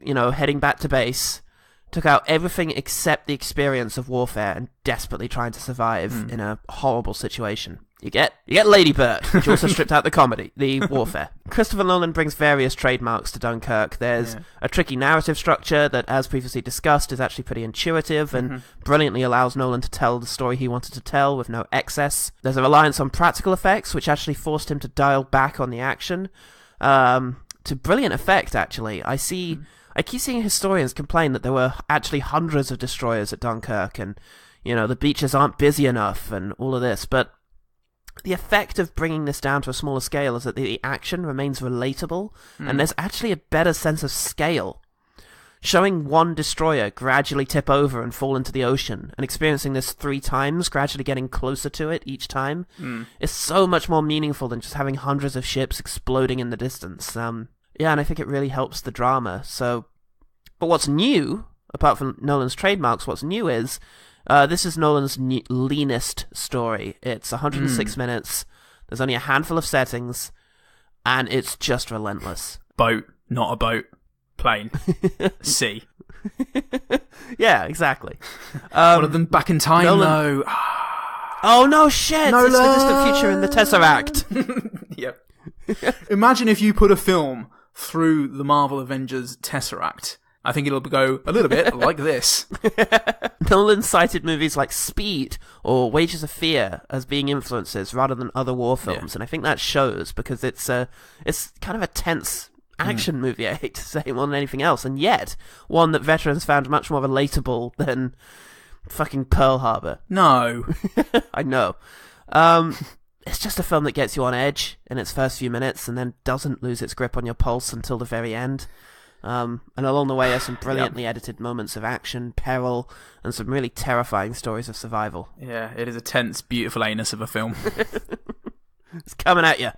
heading back to base, took out everything except the experience of warfare and desperately trying to survive in a horrible situation. You get Lady Bird, which also stripped out the comedy, the warfare. Christopher Nolan brings various trademarks to Dunkirk. There's a tricky narrative structure that, as previously discussed, is actually pretty intuitive and brilliantly allows Nolan to tell the story he wanted to tell with no excess. There's a reliance on practical effects, which actually forced him to dial back on the action. To brilliant effect, actually. I keep seeing historians complain that there were actually hundreds of destroyers at Dunkirk and, the beaches aren't busy enough and all of this, but the effect of bringing this down to a smaller scale is that the action remains relatable, and there's actually a better sense of scale. Showing one destroyer gradually tip over and fall into the ocean, and experiencing this 3 times, gradually getting closer to it each time, is so much more meaningful than just having hundreds of ships exploding in the distance. And I think it really helps the drama. But what's new, apart from Nolan's trademarks, what's new is This is Nolan's leanest story. It's 106 minutes. There's only a handful of settings, and it's just relentless. Boat, not a boat. Plane. Sea. Yeah, exactly. One of them back in time, though. Oh, no shit! Nolan! It's the distant future in the Tesseract. Yep. Imagine if you put a film through the Marvel Avengers Tesseract. I think it'll go a little bit like this. Nolan cited movies like Speed or Wages of Fear as being influences rather than other war films, and I think that shows because it's kind of a tense action movie, I hate to say, more than anything else, and yet one that veterans found much more relatable than fucking Pearl Harbor. No. I know. It's just a film that gets you on edge in its first few minutes and then doesn't lose its grip on your pulse until the very end. And along the way are some brilliantly edited moments of action, peril, and some really terrifying stories of survival. Yeah, it is a tense, beautiful anus of a film. It's coming at you.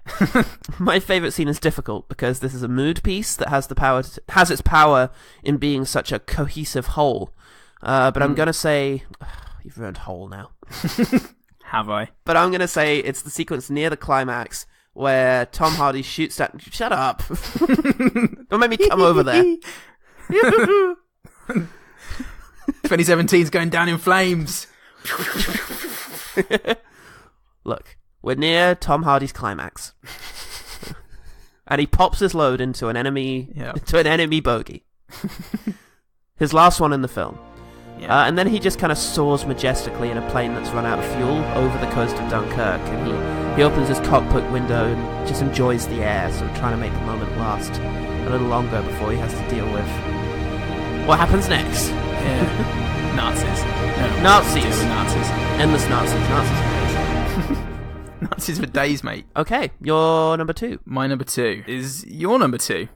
My favourite scene is difficult because this is a mood piece that has its power in being such a cohesive whole. But I'm going to say... You've ruined whole now. Have I? But I'm going to say it's the sequence near the climax where Tom Hardy shoots at... Shut up. Don't make me come over there. 2017's going down in flames. Look, we're near Tom Hardy's climax. And he pops his load into an enemy bogey. His last one in the film. Yeah. And then he just kind of soars majestically in a plane that's run out of fuel over the coast of Dunkirk, and he opens his cockpit window and just enjoys the air, sort of trying to make the moment last a little longer before he has to deal with what happens next. Yeah. Nazis. No, Nazis. Endless Nazis. Nazis for days. Nazis for days, mate. Okay, your number 2. My number 2 is your number 2.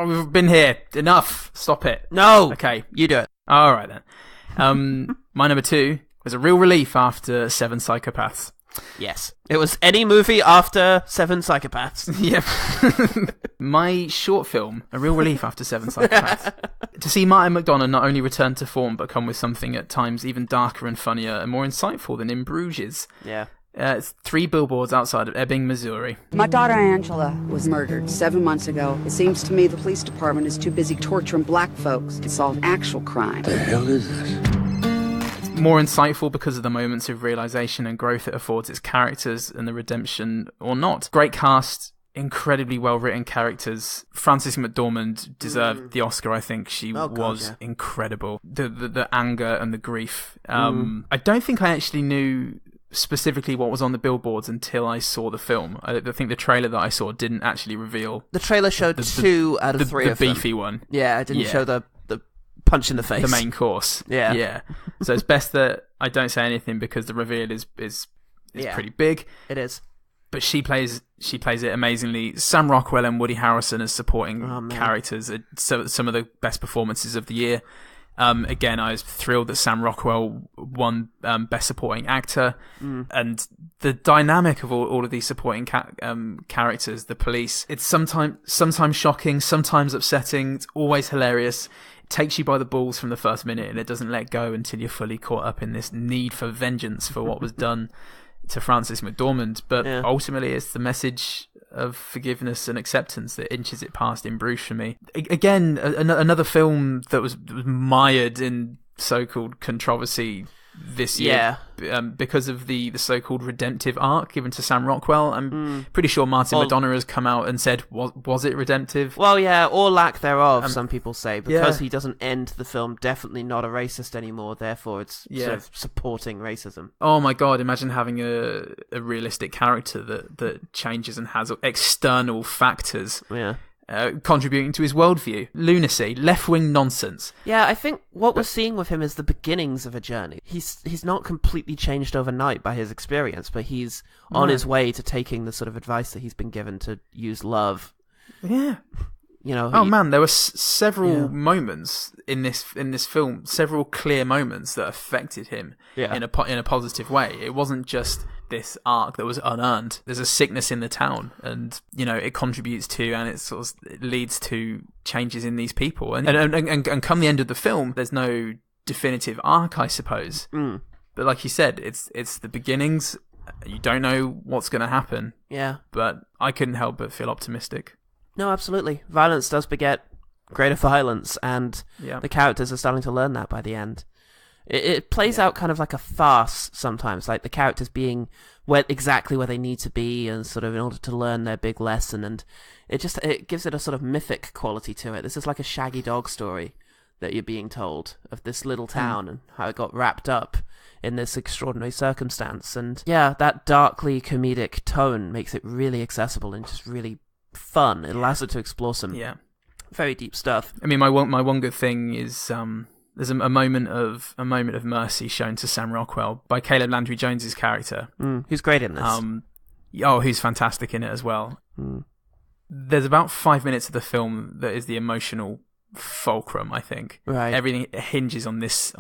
We've been here. Enough. Stop it. No. Okay. You do it. All right, then. My number 2 was a real relief after 7 Psychopaths. Yes. It was any movie after 7 Psychopaths. Yep. My short film, a real relief after 7 Psychopaths. To see Martin McDonagh not only return to form, but come with something at times even darker and funnier and more insightful than In Bruges. Yeah. It's 3 billboards outside of Ebbing, Missouri. My daughter Angela was murdered 7 months ago. It seems to me the police department is too busy torturing black folks to solve actual crime. The hell is this? More insightful because of the moments of realization and growth it affords its characters and the redemption or not. Great cast, incredibly well-written characters. Frances McDormand deserved the Oscar, I think. She was incredible. The anger and the grief. I don't think I actually knew specifically what was on the billboards until I saw the film. I think the trailer that I saw didn't actually reveal. The trailer showed 2 out of 3 of them. The beefy one. Yeah, it didn't show the punch in the face. The main course. Yeah. So it's best that I don't say anything because the reveal is pretty big. It is. But she plays it amazingly. Sam Rockwell and Woody Harrelson as supporting characters are some of the best performances of the year. Again, I was thrilled that Sam Rockwell won Best Supporting Actor, and the dynamic of all of these supporting characters, the police, it's sometimes shocking, sometimes upsetting, it's always hilarious. It takes you by the balls from the first minute, and it doesn't let go until you're fully caught up in this need for vengeance for what was done to Frances McDormand. But ultimately, it's the message of forgiveness and acceptance that inches it past In Bruges for me. Again, another film that was mired in so-called controversy this year because of the so-called redemptive arc given to Sam Rockwell. I'm pretty sure Martin McDonagh has come out and said, was it redemptive? Well, yeah, or lack thereof, some people say, because he doesn't end the film definitely not a racist anymore, therefore it's sort of supporting racism. Oh my god, imagine having a realistic character that changes and has external factors. Yeah. Contributing to his worldview. Lunacy, left-wing nonsense. Yeah, I think what we're seeing with him is the beginnings of a journey. He's not completely changed overnight by his experience, but he's on his way to taking the sort of advice that he's been given to use love. Yeah. You know. Oh man, there were several moments in this film, several clear moments that affected him in a positive way. It wasn't just this arc that was unearned. There's a sickness in the town, and it contributes to, and it leads to changes in these people. And come the end of the film, there's no definitive arc, I suppose. But like you said, it's the beginnings. You don't know what's going to happen. Yeah. But I couldn't help but feel optimistic. No, absolutely. Violence does beget greater violence, and the characters are starting to learn that by the end. It plays out kind of like a farce sometimes, like the characters being exactly where they need to be, and sort of in order to learn their big lesson, and it gives it a sort of mythic quality to it. This is like a Shaggy Dog story that you're being told of this little town and how it got wrapped up in this extraordinary circumstance. And yeah, that darkly comedic tone makes it really accessible and just really fun. It allows it to explore some very deep stuff. I mean, my one good thing is there's a moment of mercy shown to Sam Rockwell by Caleb Landry Jones's character, who's great in this. Who's fantastic in it as well. There's about 5 minutes of the film that is the emotional fulcrum, I think. Right. Everything hinges on this.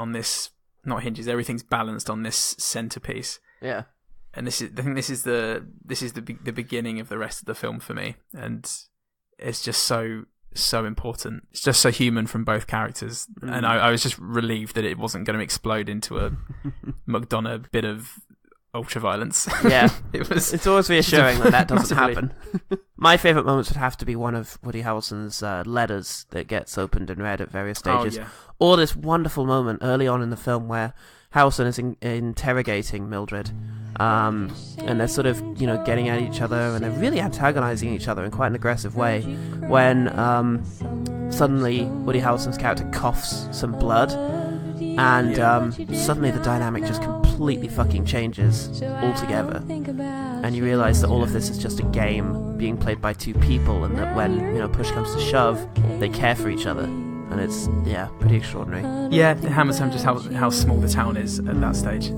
Not hinges. Everything's balanced on this centerpiece. Yeah. And I think this is the beginning of the rest of the film for me, and it's just so important. It's just so human from both characters, and I was just relieved that it wasn't going to explode into a McDonough bit of ultra-violence. Yeah, it's always reassuring that doesn't happen. My favourite moments would have to be one of Woody Harrelson's letters that gets opened and read at various stages. Or this wonderful moment early on in the film where Harrelson is interrogating Mildred, and they're sort of, getting at each other, and they're really antagonizing each other in quite an aggressive way, when suddenly Woody Harrelson's character coughs some blood, and suddenly the dynamic just completely fucking changes altogether, and you realise that all of this is just a game being played by two people, and that when push comes to shove, they care for each other. And it's, pretty extraordinary. Yeah, it hammers home just how small the town is at that stage.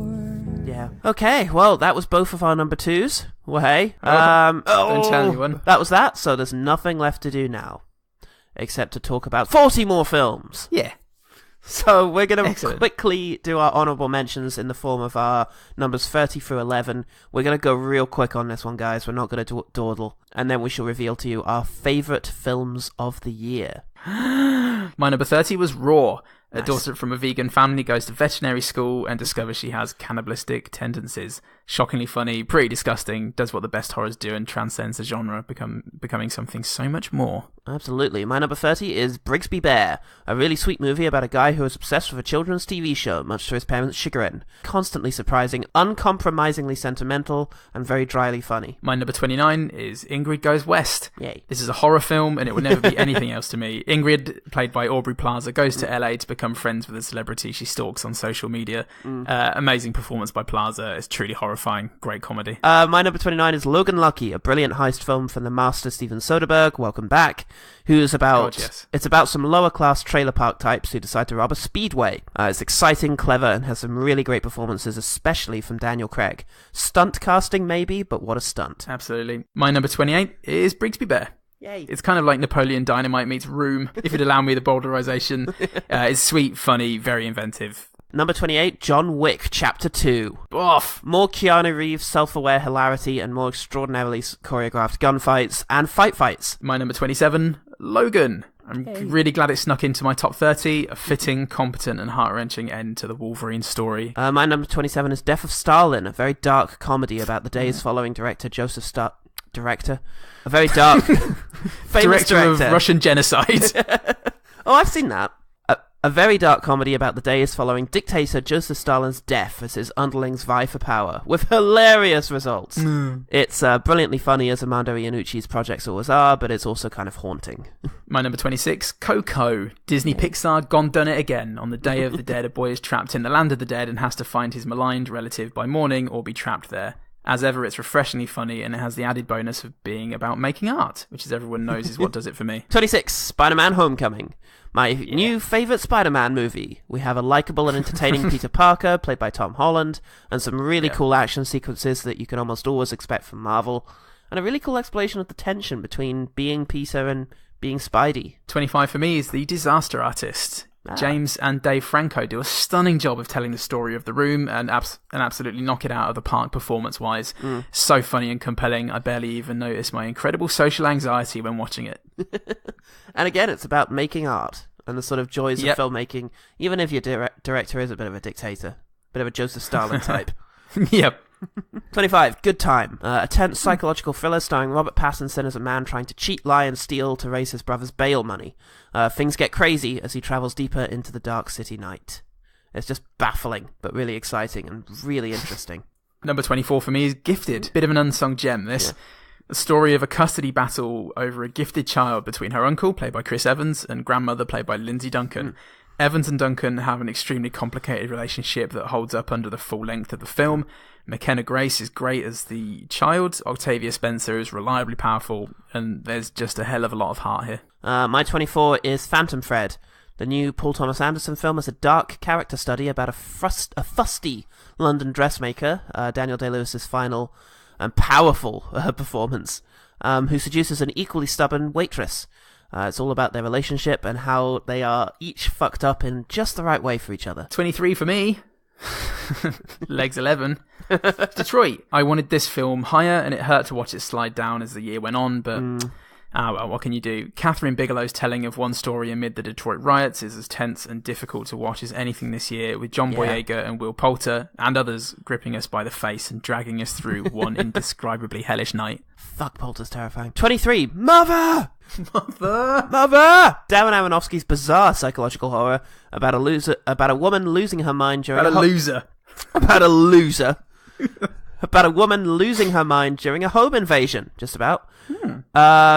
Yeah. Okay, well, that was both of our number twos. Well, hey. Don't tell anyone. That was that, so there's nothing left to do now. Except to talk about 40 more films. Yeah. So we're going to quickly do our honourable mentions in the form of our numbers 30 through 11. We're going to go real quick on this one, guys. We're not going to dawdle. And then we shall reveal to you our favourite films of the year. My number 30 was Raw. A daughter from a vegan family goes to veterinary school and discovers she has cannibalistic tendencies. Shockingly funny, pretty disgusting, does what the best horrors do and transcends the genre, becoming something so much more. Absolutely. My number 30 is Brigsby Bear, a really sweet movie about a guy who is obsessed with a children's TV show, much to his parents' chagrin. Constantly surprising, uncompromisingly sentimental, and very dryly funny. My number 29 is Ingrid Goes West. Yay. This is a horror film, and it would never be anything else to me. Ingrid, played by Aubrey Plaza, goes to LA to become friends with a celebrity she stalks on social media. Amazing performance by Plaza. It's truly horrifying. Great comedy. My number 29 is Logan Lucky, a brilliant heist film from the master Steven Soderbergh, welcome back, who's about it's about some lower class trailer park types who decide to rob a speedway. It's exciting, clever, and has some really great performances, especially from Daniel Craig. Stunt casting maybe, but what a stunt. Absolutely. My number 28 is Brigsby Bear. Yay. It's kind of like Napoleon Dynamite meets Room, if you'd allow me the bowdlerization. It's sweet, funny, very inventive. Number 28, John Wick, Chapter 2. Off. More Keanu Reeves self-aware hilarity and more extraordinarily choreographed gunfights and fights. My number 27, Logan. I'm really glad it snuck into my top 30. A fitting, competent, and heart-wrenching end to the Wolverine story. My number 27 is Death of Stalin, a very dark comedy about the days following director Joseph Stalin. A very dark, famous director of Russian genocide. Oh, I've seen that. A very dark comedy about the days following dictator Joseph Stalin's death as his underlings vie for power, with hilarious results. It's brilliantly funny, as Armando Iannucci's projects always are, but it's also kind of haunting. My number 26, Coco. Disney Pixar gone done it again. On the Day of the Dead, a boy is trapped in the land of the dead and has to find his maligned relative by morning or be trapped there. As ever, it's refreshingly funny, and it has the added bonus of being about making art, which, as everyone knows, is what does it for me. 26, Spider-Man Homecoming. My new favourite Spider-Man movie. We have a likeable and entertaining Peter Parker, played by Tom Holland, and some really cool action sequences that you can almost always expect from Marvel, and a really cool exploration of the tension between being Peter and being Spidey. 25 for me is The Disaster Artist. James and Dave Franco do a stunning job of telling the story of The Room and absolutely knock it out of the park performance-wise. So funny and compelling, I barely even noticed my incredible social anxiety when watching it. And again, it's about making art. and the sort of joys of filmmaking, even if your director is a bit of a dictator, bit of a Joseph Stalin type. Yep. 25, Good Time. A tense psychological thriller starring Robert Pattinson as a man trying to cheat, lie, and steal to raise his brother's bail money. Things get crazy as he travels deeper into the dark city night. It's just baffling, but really exciting and really interesting. Number 24 for me is Gifted. Bit of an unsung gem, this. Yeah. The story of a custody battle over a gifted child between her uncle, played by Chris Evans, and grandmother, played by Lindsay Duncan. Evans and Duncan have an extremely complicated relationship that holds up under the full length of the film. McKenna Grace is great as the child. Octavia Spencer is reliably powerful, and there's just a hell of a lot of heart here. My 24 is Phantom Thread. The new Paul Thomas Anderson film is a dark character study about a fusty London dressmaker, Daniel Day-Lewis's final and powerful performance, who seduces an equally stubborn waitress. It's all about their relationship and how they are each fucked up in just the right way for each other. 23 for me. Legs 11. Detroit. I wanted this film higher, and it hurt to watch it slide down as the year went on, but well, what can you do? Catherine Bigelow's telling of one story amid the Detroit riots is as tense and difficult to watch as anything this year, with John Boyega and Will Poulter and others gripping us by the face and dragging us through one indescribably hellish night. Fuck, Poulter's terrifying. 23, Mother! Mother! Darren Aronofsky's bizarre psychological horror about a woman losing her mind during About a loser. About a woman losing her mind during a home invasion, just about.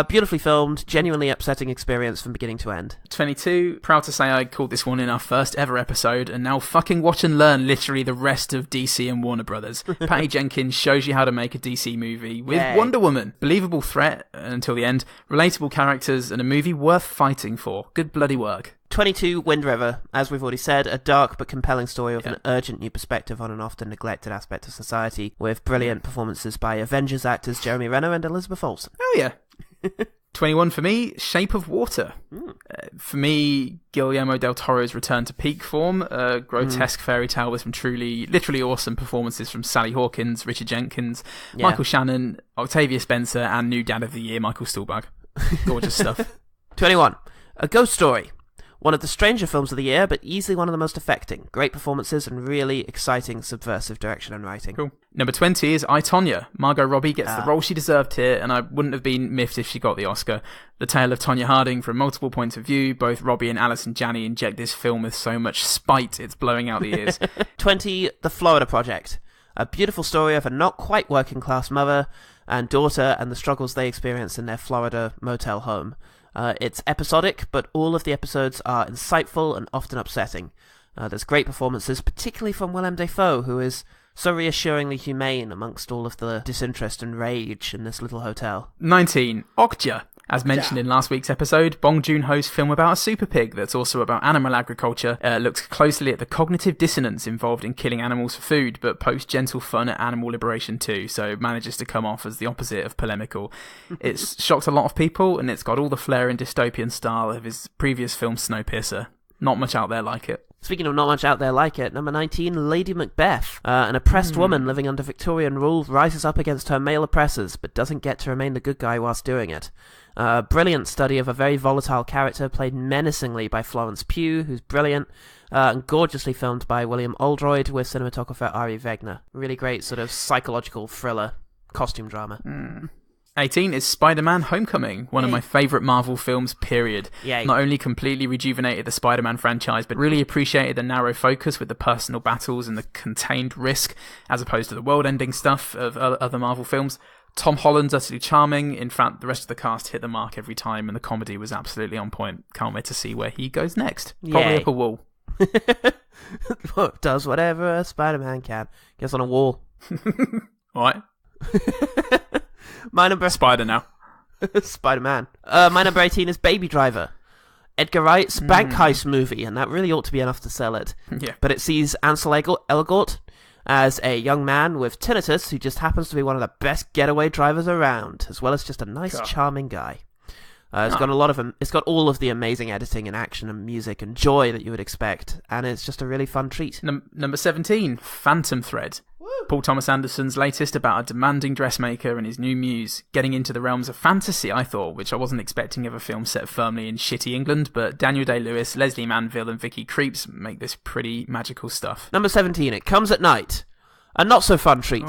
Beautifully filmed, genuinely upsetting experience from beginning to end. 22, proud to say I called this one in our first ever episode, and now fucking watch and learn literally the rest of DC and Warner Brothers. Patty Jenkins shows you how to make a DC movie with Wonder Woman. Believable threat until the end, relatable characters, and a movie worth fighting for. Good bloody work. 22, Wind River. As we've already said, a dark but compelling story with an urgent new perspective on an often neglected aspect of society, with brilliant performances by Avengers actors Jeremy Renner and Elizabeth Olsen. Oh yeah. 21 for me, Shape of Water. For me, Guillermo del Toro's return to peak form, a grotesque fairy tale with some literally awesome performances from Sally Hawkins, Richard Jenkins, Michael Shannon, Octavia Spencer, and new Dad of the Year, Michael Stuhlbarg. Gorgeous stuff. 21, A Ghost Story. One of the stranger films of the year, but easily one of the most affecting. Great performances and really exciting subversive direction and writing. Cool. Number 20 is I, Tonya. Margot Robbie gets the role she deserved here, and I wouldn't have been miffed if she got the Oscar. The tale of Tonya Harding from multiple points of view. Both Robbie and Alison Janney inject this film with so much spite, it's blowing out the ears. 20, The Florida Project. A beautiful story of a not quite working class mother and daughter and the struggles they experience in their Florida motel home. It's episodic, but all of the episodes are insightful and often upsetting. There's great performances, particularly from Willem Dafoe, who is so reassuringly humane amongst all of the disinterest and rage in this little hotel. 19, Okja. As mentioned in last week's episode, Bong Joon-ho's film about a super pig that's also about animal agriculture looks closely at the cognitive dissonance involved in killing animals for food, but posts gentle fun at animal liberation too, so manages to come off as the opposite of polemical. It's shocked a lot of people, and it's got all the flair and dystopian style of his previous film Snowpiercer. Not much out there like it. Speaking of not much out there like it, number 19, Lady Macbeth. An oppressed woman living under Victorian rule rises up against her male oppressors, but doesn't get to remain the good guy whilst doing it. Brilliant study of a very volatile character played menacingly by Florence Pugh, who's brilliant, and gorgeously filmed by William Oldroyd with cinematographer Ari Wegner. Really great sort of psychological thriller, costume drama. 18 is Spider-Man Homecoming, one of my favourite Marvel films, period. Yay. Not only completely rejuvenated the Spider-Man franchise, but really appreciated the narrow focus with the personal battles and the contained risk, as opposed to the world-ending stuff of other Marvel films. Tom Holland's utterly charming. In fact, the rest of the cast hit the mark every time, and the comedy was absolutely on point. Can't wait to see where he goes next. Probably up a wall. Does whatever a Spider-Man can. Gets on a wall. Alright. My number... Spider now. Spider-Man. My number 18 is Baby Driver. Edgar Wright's bank heist movie, and that really ought to be enough to sell it. Yeah. But it sees Ansel Elgort as a young man with tinnitus who just happens to be one of the best getaway drivers around, as well as just a nice, charming guy. It's got all of the amazing editing and action and music and joy that you would expect, and it's just a really fun treat. Number 17, Phantom Thread. Paul Thomas Anderson's latest about a demanding dressmaker and his new muse, getting into the realms of fantasy, I thought, which I wasn't expecting of a film set firmly in shitty England, but Daniel Day-Lewis, Leslie Manville and Vicky Creeps make this pretty magical stuff. Number 17, It Comes at Night. A not-so-fun treat.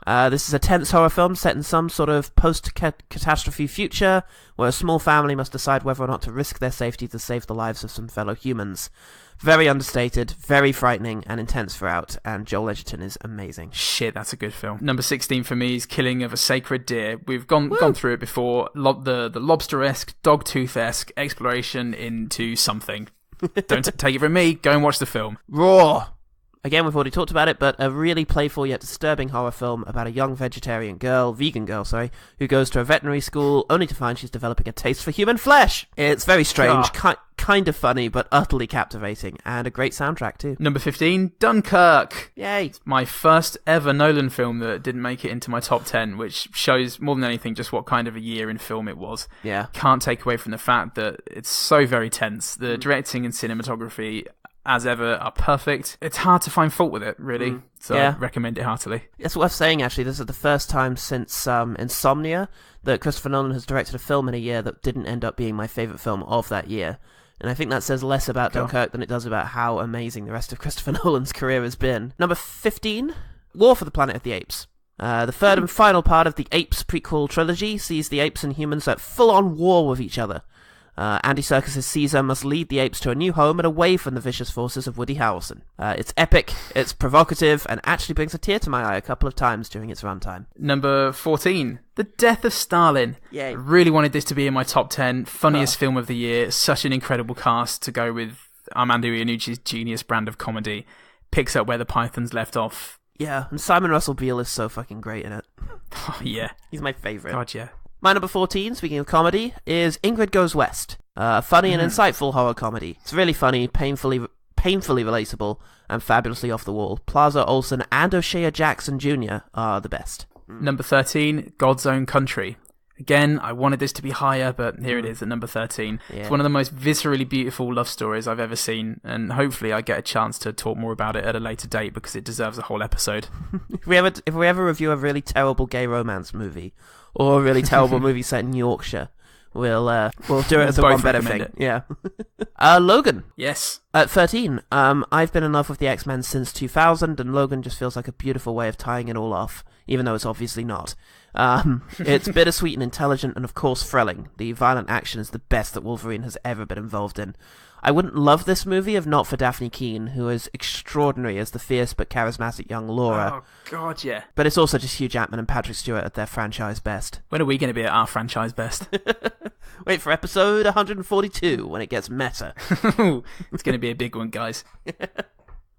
This is a tense horror film set in some sort of post-catastrophe future where a small family must decide whether or not to risk their safety to save the lives of some fellow humans. Very understated, very frightening, and intense throughout, and Joel Edgerton is amazing. Shit, that's a good film. Number 16 for me is Killing of a Sacred Deer. We've gone through it before. The lobster-esque, dog-tooth-esque exploration into something. Don't take it from me, go and watch the film. Raw! Again, we've already talked about it, but a really playful yet disturbing horror film about a young vegan girl, who goes to a veterinary school only to find she's developing a taste for human flesh. It's very strange, kind of funny, but utterly captivating, and a great soundtrack too. Number 15, Dunkirk. Yay. It's my first ever Nolan film that didn't make it into my top 10, which shows more than anything just what kind of a year in film it was. Yeah. Can't take away from the fact that it's so very tense. The directing and cinematography, as ever, are perfect. It's hard to find fault with it, really. So I recommend it heartily. It's worth saying, actually, this is the first time since Insomnia that Christopher Nolan has directed a film in a year that didn't end up being my favourite film of that year. And I think that says less about Dunkirk than it does about how amazing the rest of Christopher Nolan's career has been. Number 15, War for the Planet of the Apes. The third and final part of the Apes prequel trilogy sees the apes and humans at full-on war with each other. Andy Serkis' Caesar must lead the apes to a new home and away from the vicious forces of Woody Harrelson. It's epic, it's provocative, and actually brings a tear to my eye a couple of times during its runtime. Number 14, The Death of Stalin. Yay. Really wanted this to be in my top 10. Funniest film of the year. Such an incredible cast to go with Armando Iannucci's genius brand of comedy. Picks up where the Pythons left off. Yeah, and Simon Russell Beale is so fucking great in it. Oh, yeah. He's my favourite. God, yeah. My number 14, speaking of comedy, is Ingrid Goes West. A funny and insightful horror comedy. It's really funny, painfully relatable, and fabulously off the wall. Plaza Olson and O'Shea Jackson Jr. are the best. Number 13, God's Own Country. Again, I wanted this to be higher, but here it is at number 13. Yeah. It's one of the most viscerally beautiful love stories I've ever seen, and hopefully I get a chance to talk more about it at a later date because it deserves a whole episode. If we ever review a really terrible gay romance movie, or a really terrible movie set in Yorkshire, we'll do it as a one better thing. Yeah. Logan. Yes. At 13, I've been in love with the X-Men since 2000, and Logan just feels like a beautiful way of tying it all off, even though it's obviously not. It's bittersweet and intelligent, and of course thrilling. The violent action is the best that Wolverine has ever been involved in. I wouldn't love this movie if not for Daphne Keane, who is extraordinary as the fierce but charismatic young Laura. Oh, God, yeah. But it's also just Hugh Jackman and Patrick Stewart at their franchise best. When are we going to be at our franchise best? Wait for episode 142 when it gets meta. It's going to be a big one, guys.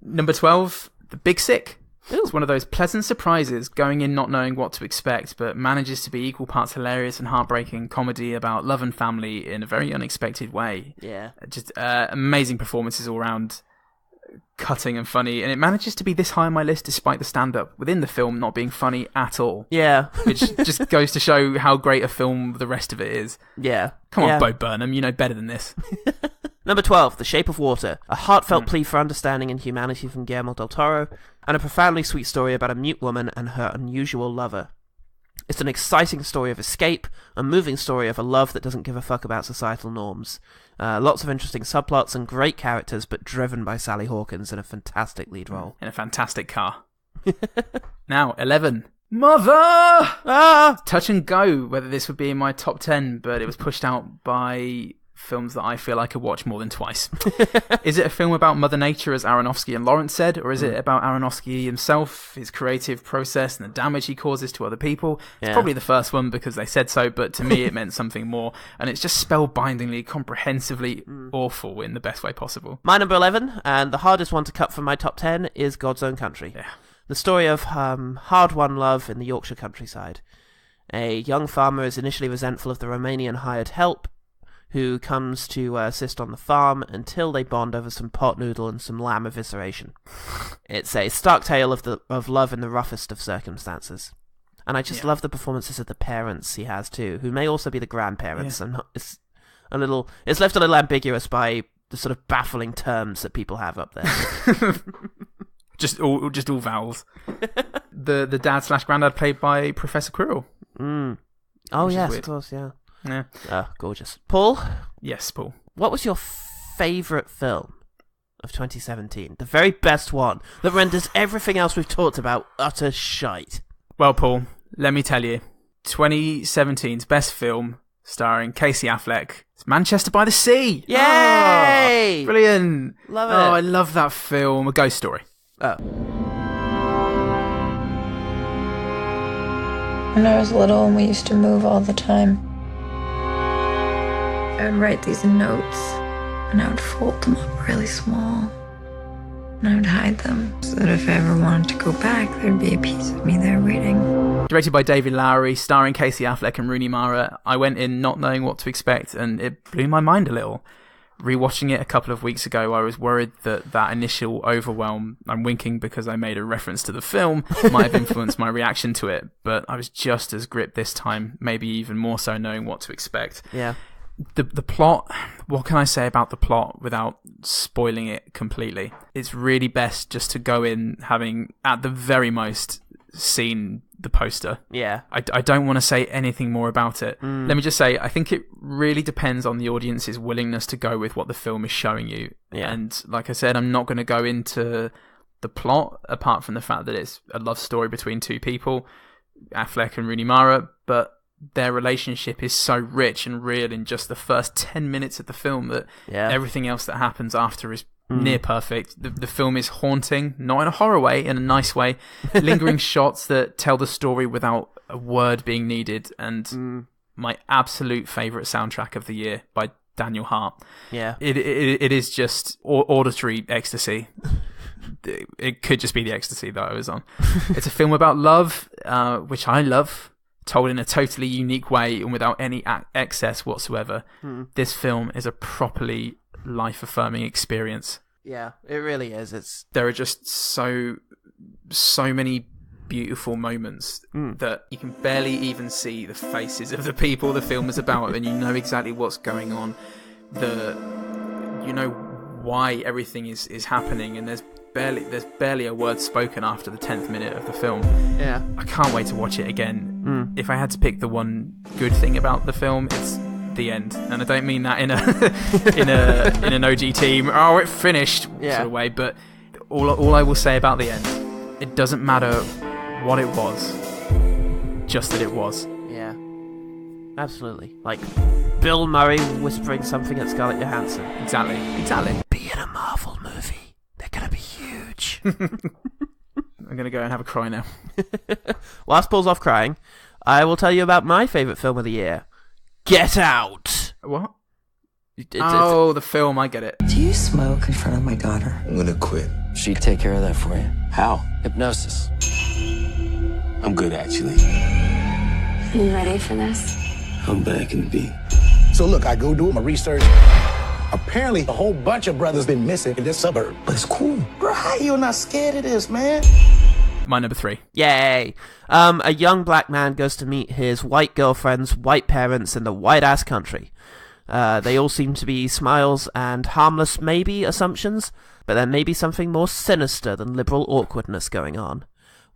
Number 12, The Big Sick. It's one of those pleasant surprises, going in not knowing what to expect, but manages to be equal parts hilarious and heartbreaking comedy about love and family in a very unexpected way. Yeah. Just amazing performances all around, cutting and funny, and it manages to be this high on my list despite the stand-up within the film not being funny at all. Yeah. Which just goes to show how great a film the rest of it is. Yeah. Come on, Bo Burnham, you know better than this. Number 12, The Shape of Water. A heartfelt plea for understanding and humanity from Guillermo del Toro, and a profoundly sweet story about a mute woman and her unusual lover. It's an exciting story of escape, a moving story of a love that doesn't give a fuck about societal norms. Lots of interesting subplots and great characters, but driven by Sally Hawkins in a fantastic lead role. In a fantastic car. Now, 11. Mother! Touch and go, whether this would be in my top 10, but it was pushed out by films that I feel I could watch more than twice. Is it a film about Mother Nature, as Aronofsky and Lawrence said, or is it about Aronofsky himself, his creative process, and the damage he causes to other people? It's probably the first one because they said so, but to me it meant something more, and it's just spellbindingly, comprehensively awful in the best way possible. My number 11, and the hardest one to cut from my top 10, is God's Own Country. Yeah. The story of hard-won love in the Yorkshire countryside. A young farmer is initially resentful of the Romanian hired help, who comes to assist on the farm until they bond over some pot noodle and some lamb evisceration. It's a stark tale of love in the roughest of circumstances. And I just love the performances of the parents he has too, who may also be the grandparents. Yeah. And it's left a little ambiguous by the sort of baffling terms that people have up there. Just all vowels. the dad/granddad played by Professor Quirrell. Oh yes, of course, yeah. Gorgeous. Paul? Yes, Paul. What was your favourite film of 2017? The very best one that renders everything else we've talked about utter shite. Well, Paul, let me tell you, 2017's best film, starring Casey Affleck, is Manchester by the Sea. Yay! Oh, brilliant. Love it. Oh, I love that film. A ghost story. Oh. When I was little, we used to move all the time. I would write these notes, and I would fold them up really small. And I would hide them, so that if I ever wanted to go back, there'd be a piece of me there waiting. Directed by David Lowery, starring Casey Affleck and Rooney Mara, I went in not knowing what to expect, and it blew my mind a little. Rewatching it a couple of weeks ago, I was worried that initial overwhelm, I'm winking because I made a reference to the film, might have influenced my reaction to it, but I was just as gripped this time, maybe even more so knowing what to expect. Yeah. The plot, what can I say about the plot without spoiling it completely? It's really best just to go in having, at the very most, seen the poster. Yeah. I don't want to say anything more about it. Let me just say, I think it really depends on the audience's willingness to go with what the film is showing you. Yeah. And like I said, I'm not going to go into the plot, apart from the fact that it's a love story between two people, Affleck and Rooney Mara, but their relationship is so rich and real in just the first 10 minutes of the film that everything else that happens after is near perfect. The film is haunting, not in a horror way, in a nice way. Lingering shots that tell the story without a word being needed, and my absolute favourite soundtrack of the year by Daniel Hart. Yeah. It is just auditory ecstasy. It could just be the ecstasy that I was on. It's a film about love, which I love, told in a totally unique way and without any excess whatsoever. This film is a properly life-affirming experience. Yeah, it really is. There are just so many beautiful moments that you can barely even see the faces of the people the film is about, and you know exactly what's going on. You know why everything is happening, and there's barely a word spoken after the 10th minute of the film. Yeah. I can't wait to watch it again. If I had to pick the one good thing about the film, it's the end, and I don't mean that in a in an OG team, oh, it finished sort of way, but all I will say about the end, it doesn't matter what it was, just that it was. Yeah, absolutely. Like Bill Murray whispering something at Scarlett Johansson. Exactly. Be in a Marvel movie. They're gonna be huge. I'm gonna go and have a cry now. Whilst Paul's off crying, I will tell you about my favourite film of the year. Get Out! What? The film, I get it. Do you smoke in front of my daughter? I'm gonna quit. She'd take care of that for you. How? Hypnosis. I'm good, actually. You ready for this? I'm back in the beat. So look, I go do my research. Apparently, a whole bunch of brothers been missing in this suburb. But it's cool. Bro, how you not scared of this, man? My number 3. Yay! A young black man goes to meet his white girlfriend's white parents in the white-ass country. They all seem to be smiles and harmless maybe assumptions, but there may be something more sinister than liberal awkwardness going on.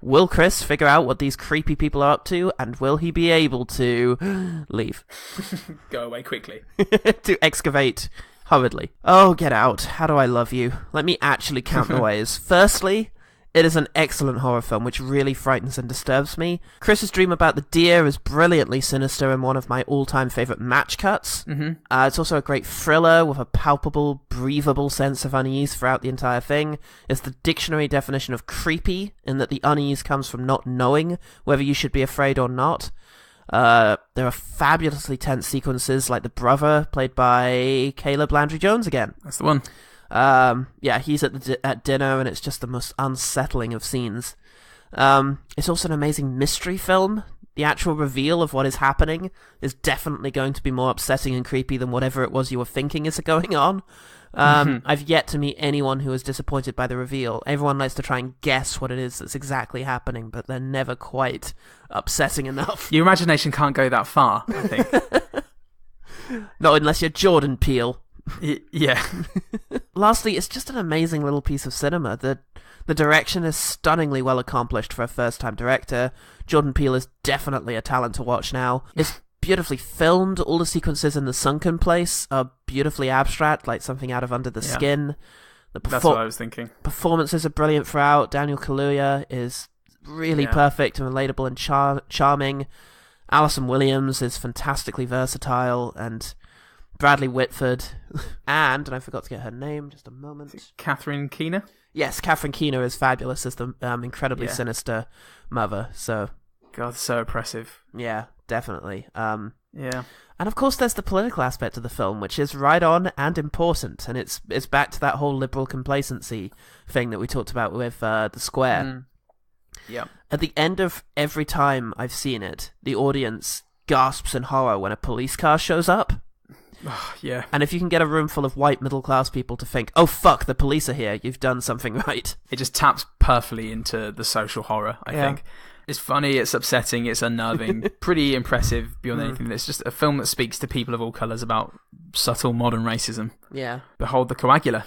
Will Chris figure out what these creepy people are up to, and will he be able to leave? Go away quickly. To excavate hurriedly. Oh, Get Out. How do I love you? Let me actually count the ways. Firstly, it is an excellent horror film which really frightens and disturbs me. Chris's dream about the deer is brilliantly sinister and one of my all-time favourite match cuts. It's also a great thriller with a palpable, breathable sense of unease throughout the entire thing. It's the dictionary definition of creepy, in that the unease comes from not knowing whether you should be afraid or not. There are fabulously tense sequences like the brother, played by Caleb Landry Jones again. That's the one. He's at dinner, and it's just the most unsettling of scenes. It's also an amazing mystery film. The actual reveal of what is happening is definitely going to be more upsetting and creepy than whatever it was you were thinking is going on. I've yet to meet anyone who was disappointed by the reveal. Everyone likes to try and guess what it is that's exactly happening, but they're never quite upsetting enough. Your imagination can't go that far, I think. Not unless you're Jordan Peele. Yeah. Lastly, it's just an amazing little piece of cinema. The direction is stunningly well accomplished for a first-time director. Jordan Peele is definitely a talent to watch now. It's beautifully filmed. All the sequences in the sunken place are beautifully abstract, like something out of Under the Skin. That's what I was thinking. Performances are brilliant throughout. Daniel Kaluuya is really perfect and relatable and charming. Alison Williams is fantastically versatile, and Bradley Whitford, and I forgot to get her name, just a moment. Catherine Keener? Yes, Catherine Keener is fabulous as the incredibly sinister mother, so... God, so oppressive. Yeah, definitely. Yeah. And of course there's the political aspect of the film, which is right on and important, and it's back to that whole liberal complacency thing that we talked about with The Square. Yeah. At the end of every time I've seen it, the audience gasps in horror when a police car shows up. Yeah. And if you can get a room full of white middle-class people to think, oh fuck, the police are here, you've done something right. It just taps perfectly into the social horror, I think. It's funny, it's upsetting, it's unnerving, pretty impressive beyond anything. It's just a film that speaks to people of all colours about subtle modern racism. Yeah. Behold the coagula.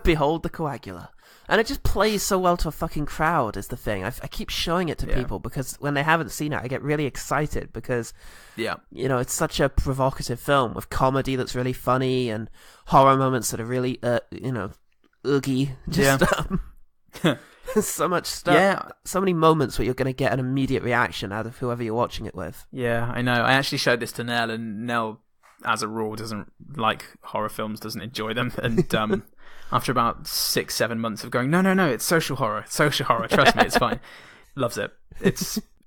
Behold the coagula. And it just plays so well to a fucking crowd is the thing. I keep showing it to people because when they haven't seen it, I get really excited because, it's such a provocative film with comedy that's really funny and horror moments that are really, oogie. Just, so much stuff. Yeah. So many moments where you're going to get an immediate reaction out of whoever you're watching it with. Yeah, I know. I actually showed this to Nell, and Nell, as a rule, doesn't like horror films, doesn't enjoy them. And after about 6-7 months of going, no, it's social horror. Trust me, it's fine. Loves it.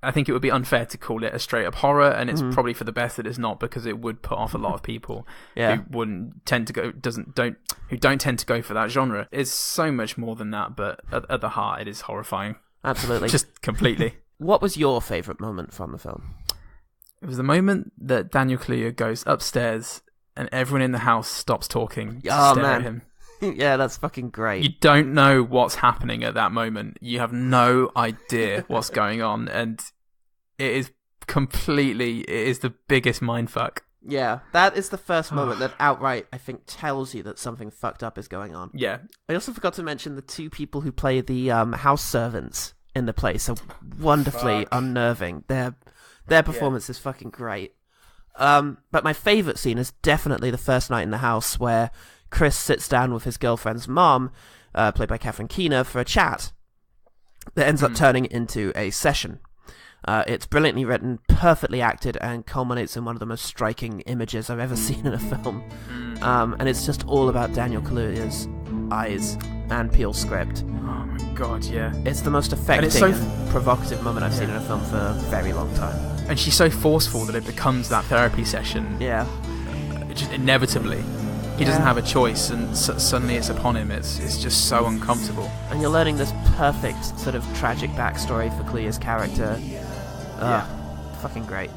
I think it would be unfair to call it a straight up horror, and it's probably for the best that it's not, because it would put off a lot of people who wouldn't tend to go who don't tend to go for that genre. It's so much more than that, but at the heart, it is horrifying. Absolutely, just completely. What was your favourite moment from the film? It was the moment that Daniel Kaluuya goes upstairs and everyone in the house stops talking to stare at him. Yeah, that's fucking great. You don't know what's happening at that moment. You have no idea what's going on, and it is the biggest mindfuck. Yeah, that is the first moment that outright, I think, tells you that something fucked up is going on. Yeah. I also forgot to mention the two people who play the house servants in the place are wonderfully unnerving. Their performance is fucking great. But my favourite scene is definitely the first night in the house where Chris sits down with his girlfriend's mom, played by Catherine Keener, for a chat that ends up turning into a session. It's brilliantly written, perfectly acted, and culminates in one of the most striking images I've ever seen in a film. And it's just all about Daniel Kaluuya's eyes and Peele's script. Oh my god, yeah. It's the most affecting and provocative moment I've seen in a film for a very long time. And she's so forceful that it becomes that therapy session. Yeah. Just inevitably. He doesn't have a choice, and suddenly it's upon him. It's just so uncomfortable. And you're learning this perfect sort of tragic backstory for Kaluuya's character. Fucking great.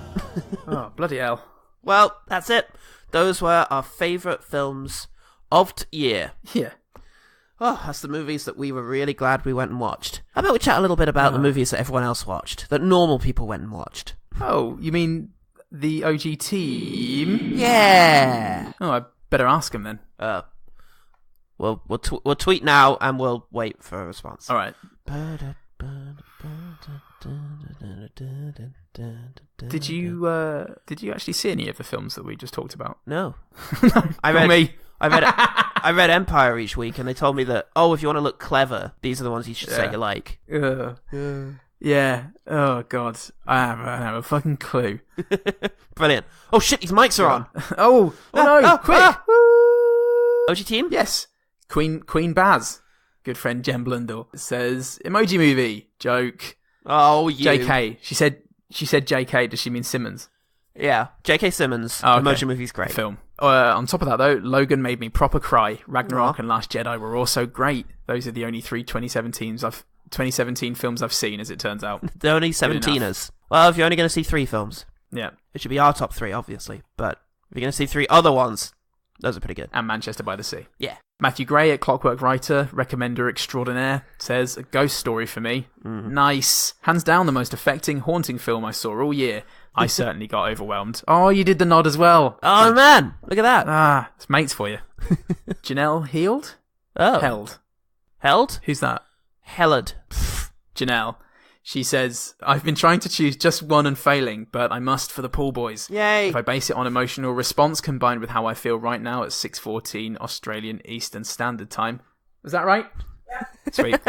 Oh, bloody hell. Well, that's it. Those were our favourite films of the year. Yeah. Oh, that's the movies that we were really glad we went and watched. How about we chat a little bit about the movies that everyone else watched, that normal people went and watched? Oh, you mean the OG team? Yeah. Oh, I better ask him then. We'll tweet now and we'll wait for a response. All right. Did you actually see any of the films that we just talked about? No. I read Empire each week, and they told me that, if you want to look clever, these are the ones you should say you like. Yeah. Oh god, I have a fucking clue. Brilliant. Oh shit, these mics are on. Oh no! Quick. OG team? Yes. Queen Baz, good friend Jen Blundell, says emoji movie joke. Oh, you. JK. She said JK. Does she mean Simmons? Yeah. JK Simmons. Oh, okay. Emoji movie's great. Film. On top of that, though, Logan made me proper cry. Ragnarok and Last Jedi were also great. Those are the only three 2017 films I've seen, as it turns out. The only 17ers. Well, if you're only going to see 3 films, it should be our top 3, obviously. But if you're going to see 3 other ones, those are pretty good. And Manchester by the Sea. Yeah. Matthew Gray at Clockwork Writer, recommender extraordinaire, says, a ghost story for me. Nice. Hands down the most affecting, haunting film I saw all year. I certainly got overwhelmed. Oh, you did the nod as well. Oh, man. Look at that. It's mates for you. Janelle Heald? Oh. Held. Held? Who's that? Hellard. Janelle. She says, I've been trying to choose just one and failing, but I must for the Pool Boys. Yay. If I base it on emotional response combined with how I feel right now at 6:14 Australian Eastern Standard Time. Was that right? Yeah. Sweet.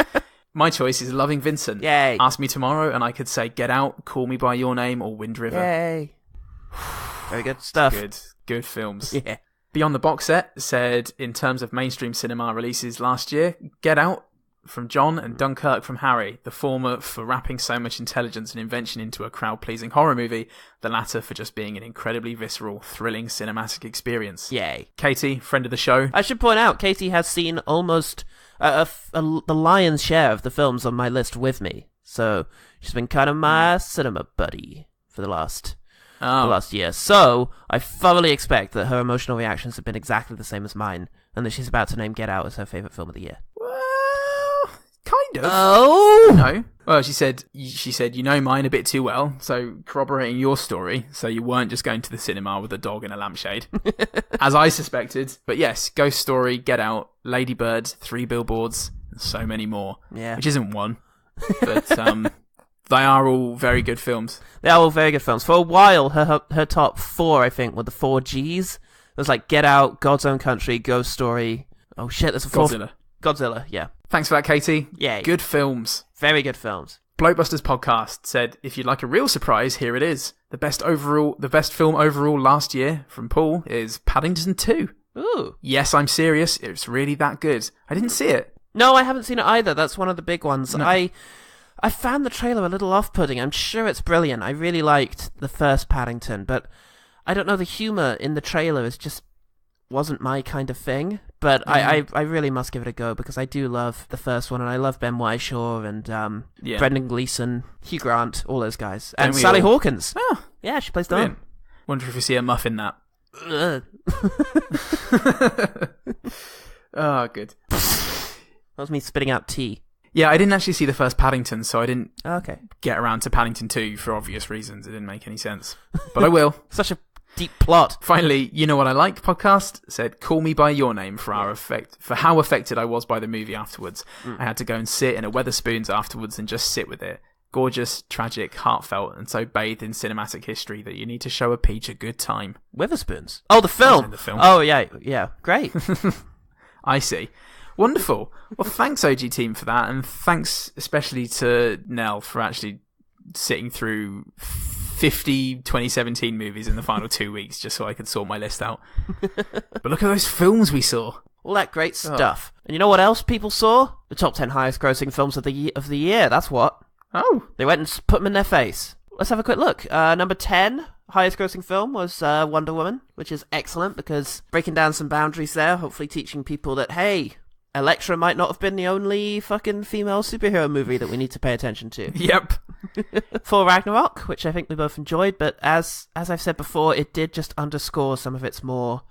My choice is Loving Vincent. Yay. Ask me tomorrow and I could say Get Out, Call Me By Your Name, or Wind River. Yay. Very good stuff. Good films. Yeah. Beyond the Box Set said, in terms of mainstream cinema releases last year, Get Out from John and Dunkirk from Harry, the former for wrapping so much intelligence and invention into a crowd-pleasing horror movie, the latter for just being an incredibly visceral, thrilling cinematic experience. Yay. Katie, friend of the show. I should point out, Katie has seen almost the lion's share of the films on my list with me, so she's been kind of my cinema buddy for the last year. So I thoroughly expect that her emotional reactions have been exactly the same as mine, and that she's about to name Get Out as her favourite film of the year. Kind of. Oh no. Well, she said you know mine a bit too well, so corroborating your story, so you weren't just going to the cinema with a dog in a lampshade, as I suspected. But yes, Ghost Story, Get Out, Lady Bird, 3 Billboards, and so many more. Yeah, which isn't one, but they are all very good films. They are all very good films. For a while, her top 4, I think, were the 4 Gs. It was like Get Out, God's Own Country, Ghost Story. Oh shit, there's a 4th. Godzilla, yeah. Thanks for that, Katie. Yay. Good films. Very good films. Blokebusters Podcast said, if you'd like a real surprise, here it is. The best film overall last year from Paul is Paddington 2. Ooh. Yes, I'm serious. It's really that good. I didn't see it. No, I haven't seen it either. That's one of the big ones. No. I found the trailer a little off-putting. I'm sure it's brilliant. I really liked the first Paddington, but I don't know, the humour in the trailer is just wasn't my kind of thing. But I really must give it a go, because I do love the first one, and I love Ben Whishaw and Brendan Gleeson, Hugh Grant, all those guys. And Sally Hawkins. Oh, yeah, she plays Dawn. Wonder if we see a muff in that. Oh, good. That was me spitting out tea. Yeah, I didn't actually see the first Paddington, so I didn't get around to Paddington 2 for obvious reasons. It didn't make any sense. But I will. Such a deep plot. Finally, You Know What I Like podcast said, Call Me By Your Name for how affected I was by the movie afterwards. I had to go and sit in a Wetherspoons afterwards and just sit with it. Gorgeous, tragic, heartfelt, and so bathed in cinematic history that you need to show a peach a good time. Wetherspoons? Oh, the film! Oh, yeah. Great. I see. Wonderful. Well, thanks, OG team, for that, and thanks especially to Nell for actually sitting through 50 2017 movies in the final 2 weeks just so I could sort my list out. But look at those films we saw. All that great stuff. And you know what else people saw? The top 10 highest grossing films of the year. That's what. Oh. They went and put them in their face. Let's have a quick look. Number 10 highest grossing film was Wonder Woman, which is excellent because breaking down some boundaries there, hopefully teaching people that, hey, Elektra might not have been the only fucking female superhero movie that we need to pay attention to. Yep. For Ragnarok, which I think we both enjoyed, but as I've said before, it did just underscore some of its more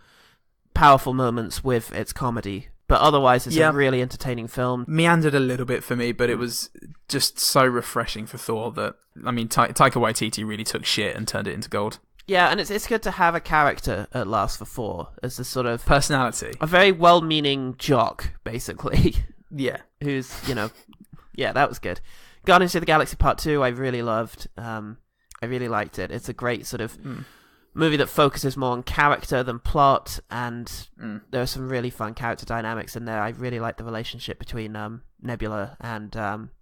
powerful moments with its comedy. But otherwise, it's a really entertaining film. Meandered a little bit for me, but it was just so refreshing for Thor that, I mean, Taika Waititi really took shit and turned it into gold. Yeah, and it's good to have a character at last for Thor as a sort of personality, a very well-meaning jock, basically. Yeah, who's that was good. Guardians of the Galaxy Part 2, I really loved. I really liked it. It's a great sort of movie that focuses more on character than plot, and there are some really fun character dynamics in there. I really like the relationship between Nebula and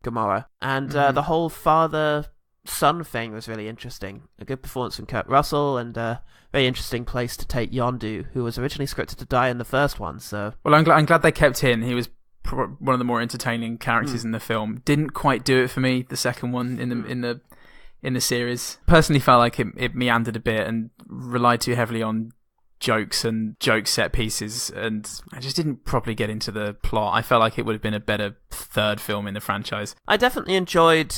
Gamora, and the whole father-son thing was really interesting. A good performance from Kurt Russell, and a very interesting place to take Yondu, who was originally scripted to die in the first one. So, well, I'm glad they kept him. He was one of the more entertaining characters in the film. Didn't quite do it for me, the second one in the series. Personally felt like it meandered a bit and relied too heavily on jokes and joke set pieces, and I just didn't properly get into the plot. I felt like it would have been a better third film in the franchise. I definitely enjoyed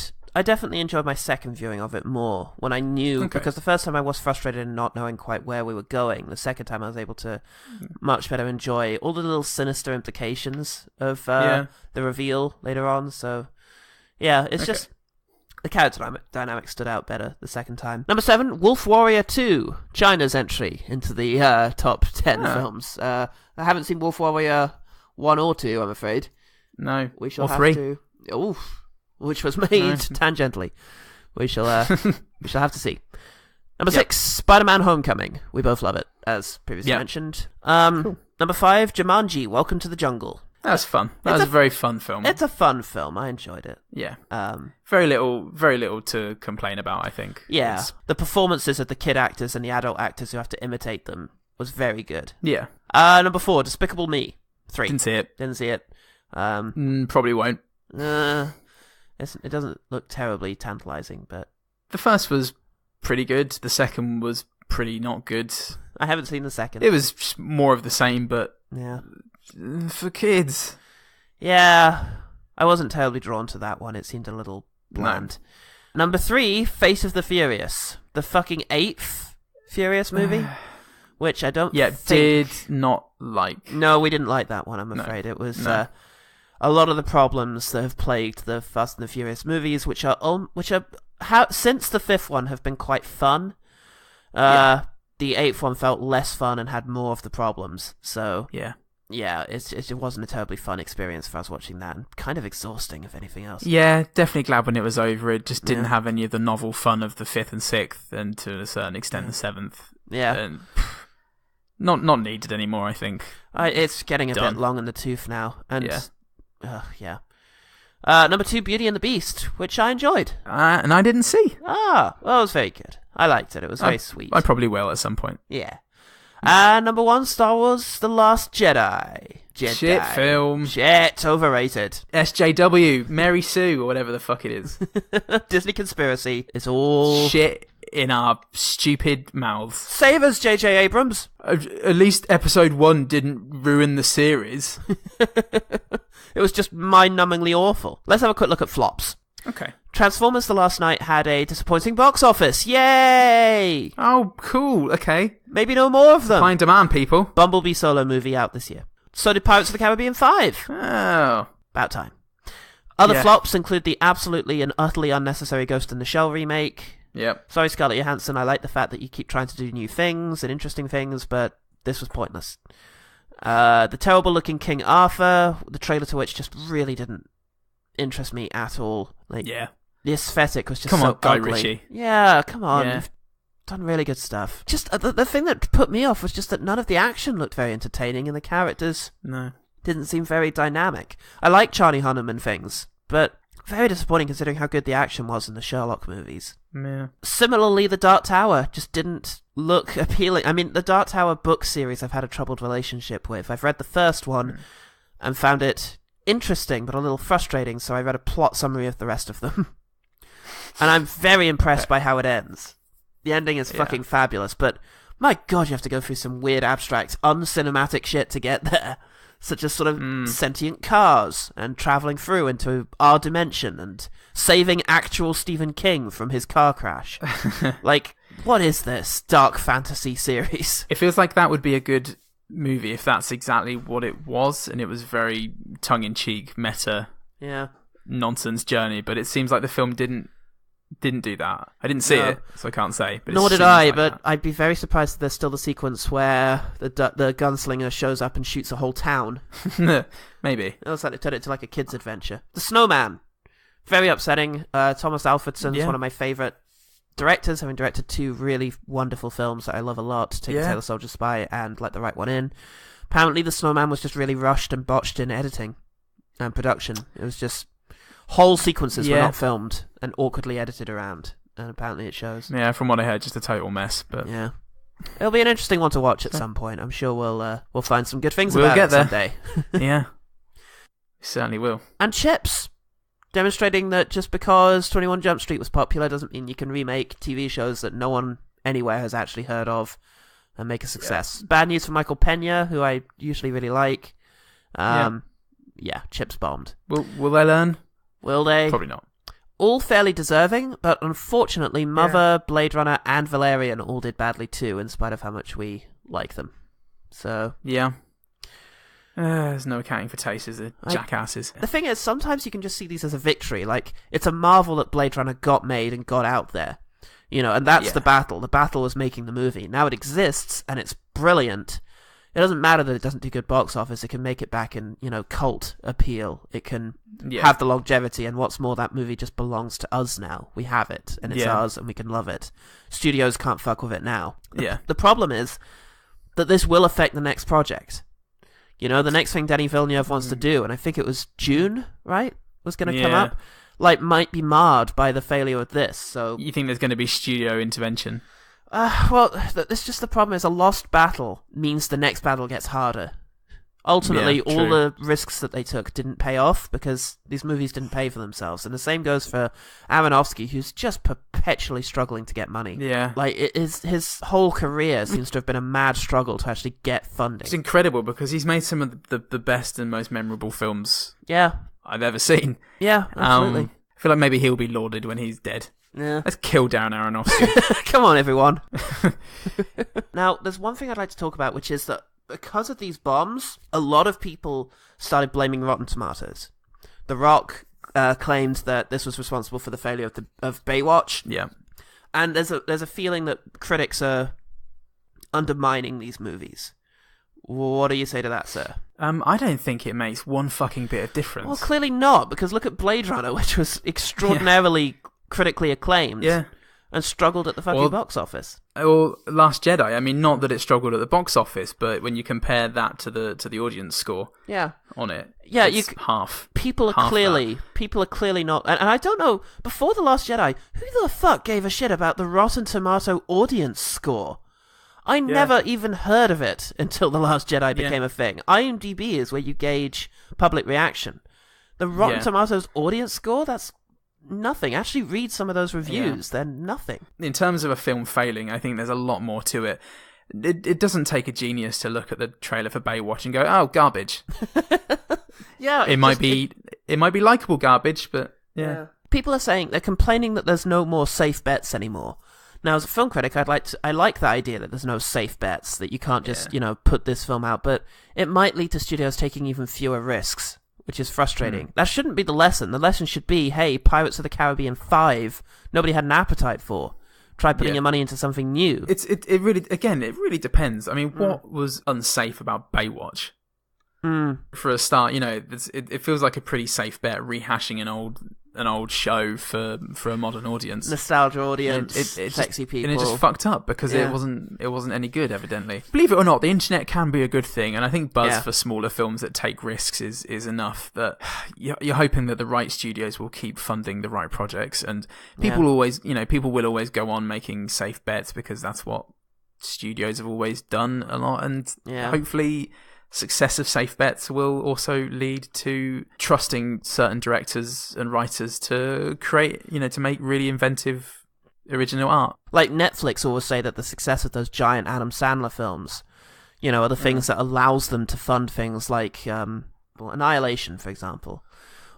my second viewing of it more when I knew, because the first time I was frustrated in not knowing quite where we were going. The second time I was able to much better enjoy all the little sinister implications of the reveal later on. So yeah, it's just The character dynamic stood out better the second time. Number 7, Wolf Warrior 2, China's entry into the top 10 films. I haven't seen Wolf Warrior 1 or 2, I'm afraid. No, we shall or have 3. to. Oof, which was made tangentially. We shall have to see. Number 6, Spider-Man: Homecoming. We both love it, as previously mentioned. Cool. Number 5, Jumanji: Welcome to the Jungle. That was fun. That was a very fun film. It's a fun film. I enjoyed it. Yeah. Very little to complain about, I think. Yeah. The performances of the kid actors and the adult actors who have to imitate them was very good. Yeah. Number 4, Despicable Me 3. Didn't see it. Probably won't. It doesn't look terribly tantalizing, but the first was pretty good. The second was pretty not good. I haven't seen the second. It was just more of the same, but yeah, for kids. Yeah, I wasn't terribly drawn to that one. It seemed a little bland. No. Number 3, Face of the Furious, the fucking 8th Furious movie, which I don't. Did not like. No, we didn't like that one. I'm afraid it was a lot of the problems that have plagued the Fast and the Furious movies, which are since the 5th one have been quite fun. The 8th one felt less fun and had more of the problems. So yeah, it wasn't a terribly fun experience for us watching that, and kind of exhausting, if anything else. Yeah, definitely glad when it was over. It just didn't have any of the novel fun of the 5th and 6th, and to a certain extent the 7th. Yeah, and not needed anymore. I think it's getting a bit long in the tooth now, and number 2, Beauty and the Beast, which I enjoyed, and I didn't see. Well, it was very good. I liked it. It was very sweet. I probably will at some point. Yeah. Number 1, Star Wars: The Last Jedi. Shit film. Shit, overrated. SJW, Mary Sue, or whatever the fuck it is. Disney conspiracy. It's all shit in our stupid mouths. Save us, J.J. Abrams. At least episode 1 didn't ruin the series. It was just mind-numbingly awful. Let's have a quick look at flops. Okay. Transformers: The Last Night had a disappointing box office. Yay! Oh, cool. Okay. Maybe no more of them. High in demand, people. Bumblebee solo movie out this year. So did Pirates of the Caribbean 5. Oh. About time. Other flops include the absolutely and utterly unnecessary Ghost in the Shell remake. Yep. Sorry, Scarlett Johansson, I like the fact that you keep trying to do new things and interesting things, but this was pointless. The terrible-looking King Arthur, the trailer to which just really didn't interest me at all. The aesthetic was just come so on, Guy ugly. Ritchie. Yeah, come on. Yeah. You've done really good stuff. Just the thing that put me off was just that none of the action looked very entertaining, and the characters didn't seem very dynamic. I like Charlie Hunnam and things, but very disappointing considering how good the action was in the Sherlock movies. Yeah. Similarly, The Dark Tower just didn't look appealing. I mean, the Dark Tower book series I've had a troubled relationship with. I've read the first one and found it interesting but a little frustrating, so I read a plot summary of the rest of them. And I'm very impressed by how it ends. The ending is fucking fabulous, but my god, you have to go through some weird, abstract, uncinematic shit to get there. Such as sort of sentient cars, and travelling through into our dimension, and saving actual Stephen King from his car crash. Like, what is this dark fantasy series? It feels like that would be a good movie if that's exactly what it was, and it was very tongue-in-cheek, meta, nonsense journey, but it seems like the film didn't do that. I didn't see it, so I can't say. But nor did I, but I'd be very surprised if there's still the sequence where the gunslinger shows up and shoots a whole town. Maybe. It looks like they turned it into like a kid's adventure. The Snowman. Very upsetting. Thomas Alfredson's one of my favourite directors, having directed 2 really wonderful films that I love a lot, Tinker Tailor Soldier Spy and Let the Right One In. Apparently The Snowman was just really rushed and botched in editing and production. It was just... whole sequences were not filmed and awkwardly edited around, and apparently it shows. Yeah, from what I heard, just a total mess. But yeah, it'll be an interesting one to watch at some point. I'm sure we'll find some good things we'll about get it there someday. Yeah, we certainly will. And Chips, demonstrating that just because 21 Jump Street was popular doesn't mean you can remake TV shows that no one anywhere has actually heard of and make a success. Bad news for Michael Pena, who I usually really like. Chips bombed. Will they learn? Will they? Probably not. All fairly deserving, but unfortunately Mother, Blade Runner, and Valerian all did badly too, in spite of how much we like them. So... yeah. There's no accounting for taste, is there? Jackasses. The thing is, sometimes you can just see these as a victory. Like, it's a marvel that Blade Runner got made and got out there. And that's the battle. The battle was making the movie. Now it exists, and it's brilliant. It doesn't matter that it doesn't do good box office. It can make it back in, cult appeal. It can have the longevity, and what's more, that movie just belongs to us now. We have it, and it's ours, and we can love it. Studios can't fuck with it now. The problem is that this will affect the next project. The next thing Denis Villeneuve wants to do, and I think it was June, right, was going to come up, might be marred by the failure of this. So you think there's going to be studio intervention? Well, that's just the problem. Is a lost battle means the next battle gets harder. Ultimately, all the risks that they took didn't pay off because these movies didn't pay for themselves. And the same goes for Aronofsky, who's just perpetually struggling to get money. Yeah. His whole career seems to have been a mad struggle to actually get funding. It's incredible because he's made some of the best and most memorable films I've ever seen. Yeah, absolutely. I feel like maybe he'll be lauded when he's dead. Yeah. Let's kill Darren Aronofsky. Come on, everyone. Now, there's one thing I'd like to talk about, which is that because of these bombs, a lot of people started blaming Rotten Tomatoes. The Rock claimed that this was responsible for the failure of Baywatch. Yeah. And there's a feeling that critics are undermining these movies. What do you say to that, sir? I don't think it makes one fucking bit of difference. Well, clearly not, because look at Blade Runner, which was extraordinarily critically acclaimed. Yeah. And struggled at the fucking box office. Or Last Jedi. I mean, not that it struggled at the box office, but when you compare that to the audience score, on it, it's half. People are clearly not. And I don't know. Before the Last Jedi, who the fuck gave a shit about the Rotten Tomato audience score? I never even heard of it until the Last Jedi became a thing. IMDb is where you gauge public reaction. The Rotten Tomatoes audience score, that's nothing. Actually read some of those reviews. They're nothing. In terms of a film failing, I think there's a lot more to it. It doesn't take a genius to look at the trailer for Baywatch and go, oh, garbage. It might be likable garbage, but people are saying, they're complaining that there's no more safe bets anymore. Now, as a film critic, I like the idea that there's no safe bets, that you can't just put this film out, but it might lead to studios taking even fewer risks, which is frustrating. That shouldn't be the lesson. The lesson should be, hey, Pirates of the Caribbean 5, nobody had an appetite for. Try putting your money into something new. It really depends. I mean, what was unsafe about Baywatch? For a start, it feels like a pretty safe bet, rehashing an old show for a modern audience, nostalgia audience, sexy people, and it just fucked up because it wasn't any good. Evidently, believe it or not, the internet can be a good thing, and I think buzz for smaller films that take risks is enough. That you're hoping that the right studios will keep funding the right projects, and people will always go on making safe bets because that's what studios have always done a lot, and hopefully successive safe bets will also lead to trusting certain directors and writers to create, to make really inventive, original art. Like Netflix always say that the success of those giant Adam Sandler films, are the things that allows them to fund things like Annihilation, for example.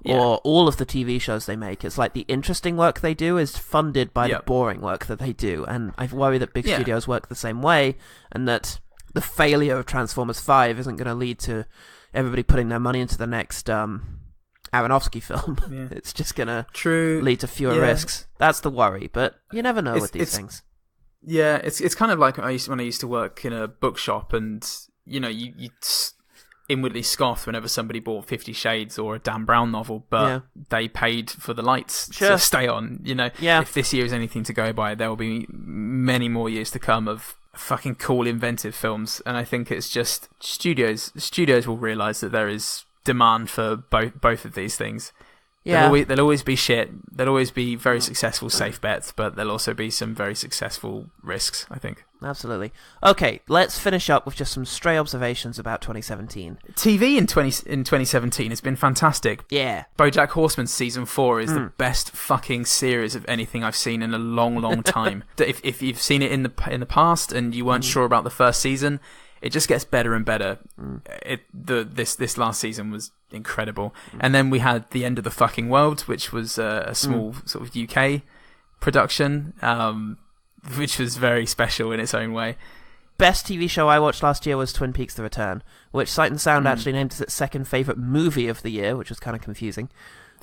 Or all of the TV shows they make. It's like the interesting work they do is funded by the boring work that they do. And I worry that big studios work the same way, and that the failure of Transformers 5 isn't going to lead to everybody putting their money into the next Aronofsky film. It's just going to lead to fewer risks. That's the worry, but you never know with these things. Yeah, it's kind of like when I used to work in a bookshop, and you inwardly scoffed whenever somebody bought 50 Shades or a Dan Brown novel, but they paid for the lights to stay on. If this year is anything to go by, there will be many more years to come of fucking cool, inventive films. And I think it's just studios will realise that there is demand for both of these things. There'll always be shit. There'll always be very successful safe bets, but there'll also be some very successful risks, I think. Absolutely. Okay, let's finish up with just some stray observations about 2017. TV in 2017 has been fantastic. Yeah. BoJack Horseman Season 4 is the best fucking series of anything I've seen in a long, long time. If you've seen it in the past and you weren't sure about the first season, it just gets better and better. This last season was incredible. And then we had The End of the Fucking World, which was a small sort of UK production, which was very special in its own way. best TV show I watched last year was Twin Peaks: The Return, which Sight and Sound actually named as its second favorite movie of the year, which was kind of confusing.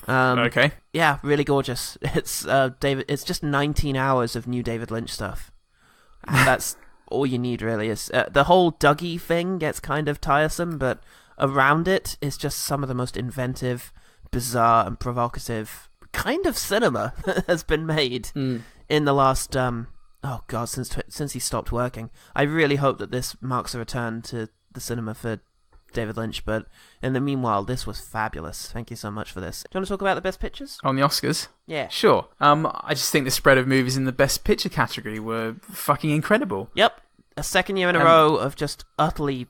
Okay. Yeah, really gorgeous. It's It's just 19 hours of new David Lynch stuff. And that's all you need, really. Is the whole Dougie thing gets kind of tiresome, but around it is just some of the most inventive, bizarre, and provocative kind of cinema that has been made in the last since he stopped working. I really hope that this marks a return to the cinema for David Lynch, but in the meanwhile, this was fabulous. Thank you so much for this. Do you want to talk about the best pictures? On the Oscars? Yeah. Sure. I just think the spread of movies in the best picture category were fucking incredible. Yep. A second year in a row of just utterly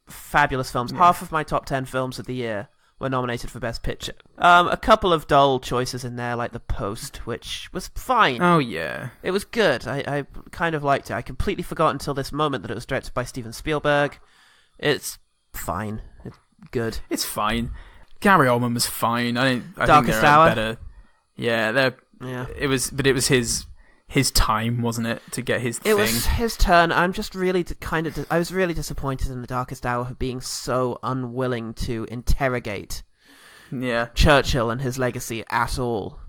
fabulous films. Yeah. Half of my top 10 films of the year were nominated for Best Picture. A couple of dull choices in there, like The Post, which was fine. Oh, yeah. It was good. I kind of liked it. I completely forgot until this moment that it was directed by Steven Spielberg. It's fine. It's good. It's fine. Gary Oldman was fine. I think Darkest they're Hour. Better. Yeah, It was his time, wasn't it, to get his thing? It was his turn. I'm just really I was really disappointed in The Darkest Hour for being so unwilling to interrogate Churchill and his legacy at all.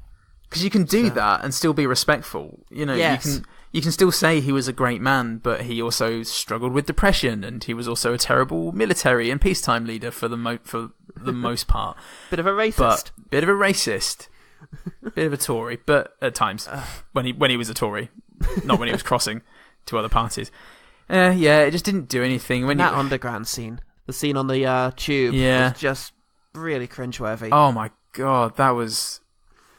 Because you can do that and still be respectful. You know, yes. You can still say he was a great man, but he also struggled with depression, and he was also a terrible military and peacetime leader for the most part. Bit of a racist. Bit of a Tory, but at times when he was a Tory, not when he was crossing to other parties. It just didn't do anything. That underground scene, the scene on the tube, was just really cringeworthy. Oh my god, that was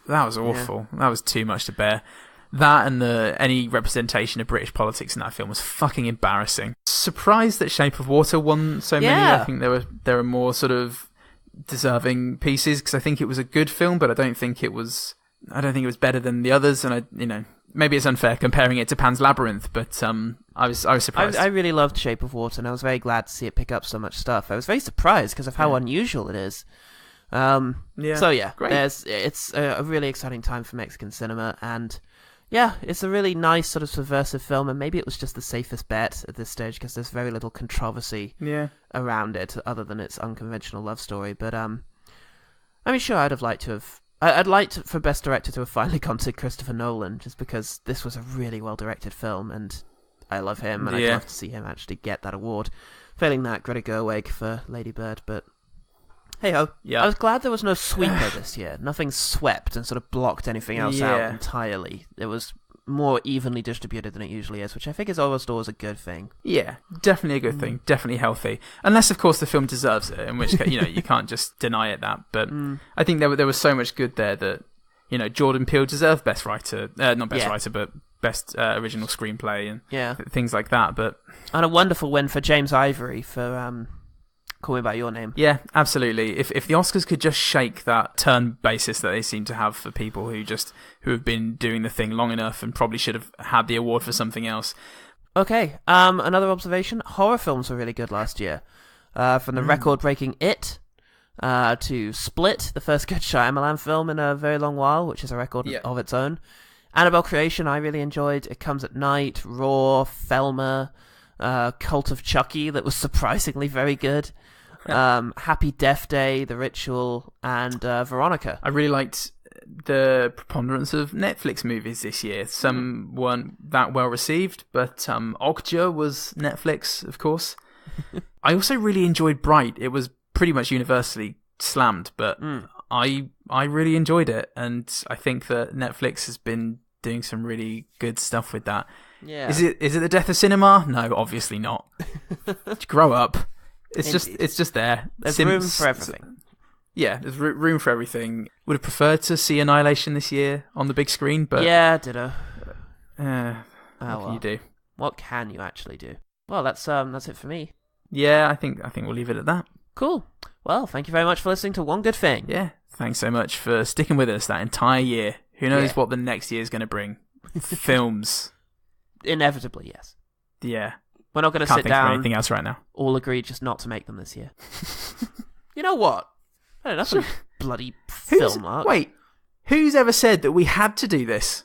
awful. Yeah. That was too much to bear. That and any representation of British politics in that film was fucking embarrassing. Surprised that Shape of Water won so many. I think there were more sort of deserving pieces, because I think it was a good film, but I don't think it was better than the others. And maybe it's unfair comparing it to Pan's Labyrinth, but I was surprised. I really loved Shape of Water, and I was very glad to see it pick up so much stuff. I was very surprised because of how unusual it is. So yeah, great. It's a really exciting time for Mexican cinema, and yeah, it's a really nice sort of subversive film, and maybe it was just the safest bet at this stage because there's very little controversy around it other than its unconventional love story. But I mean, sure, I'd like for Best Director to have finally gone to Christopher Nolan, just because this was a really well directed film, and I love him, and I'd love to see him actually get that award. Failing that, Greta Gerwig for Lady Bird, but hey ho. Yeah. I was glad there was no sweeper this year. Nothing swept and sort of blocked anything else out entirely. It was more evenly distributed than it usually is, which I think is almost always a good thing. Yeah, definitely a good thing. Definitely healthy. Unless, of course, the film deserves it, in which case, you can't just deny it that. But I think there was so much good there that, Jordan Peele deserved Best Writer. Not Best Writer, but Best Original Screenplay and things like that. And a wonderful win for James Ivory for Call Me By Your Name. Yeah, absolutely. If the Oscars could just shake that turn basis that they seem to have for people who have been doing the thing long enough and probably should have had the award for something else. Okay, another observation. Horror films were really good last year. From the record-breaking It to Split, the first good Shyamalan film in a very long while, which is a record of its own. Annabelle Creation, I really enjoyed. It Comes at Night, Raw, Thelma, Cult of Chucky, that was surprisingly very good. Happy Death Day, The Ritual, and Veronica. I really liked the preponderance of Netflix movies this year. Some weren't that well received, but Okja was Netflix, of course. I also really enjoyed Bright. It was pretty much universally slammed, but I really enjoyed it, and I think that Netflix has been doing some really good stuff with that. Yeah. Is it the death of cinema? No, obviously not. Grow up. It's just there. There's room for everything. Yeah, there's room for everything. Would have preferred to see Annihilation this year on the big screen, but ditto. What can you do? What can you actually do? Well, that's it for me. Yeah, I think we'll leave it at that. Cool. Well, thank you very much for listening to One Good Thing. Yeah, thanks so much for sticking with us that entire year. Who knows what the next year is going to bring? Films. Inevitably, yes. Yeah. We're not going to sit down. Anything else right now? All agree just not to make them this year. You know what? I don't know. Bloody film art. Wait, who's ever said that we had to do this?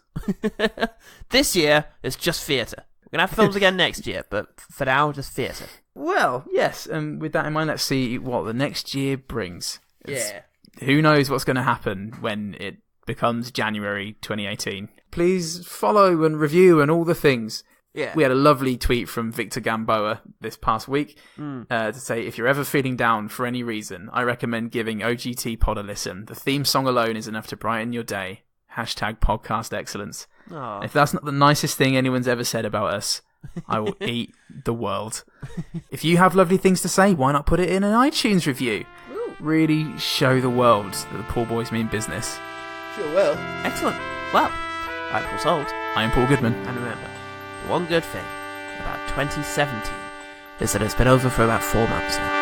This year is just theatre. We're going to have films again next year, but for now, just theatre. Well, yes, and with that in mind, let's see what the next year brings. Yeah. Who knows what's going to happen when it becomes January 2018. Please follow and review and all the things. Yeah. We had a lovely tweet from Victor Gamboa this past week to say, if you're ever feeling down for any reason, I recommend giving OGT Pod a listen. The theme song alone is enough to brighten your day. #podcast excellence. Aww. If that's not the nicest thing anyone's ever said about us, I will eat the world. If you have lovely things to say, why not put it in an iTunes review? Ooh. Really show the world that the poor boys mean business. Sure will. Excellent. Well, I'm Paul Salt. I am Paul Goodman. And remember, the one good thing about 2017 is that it's been over for about 4 months now.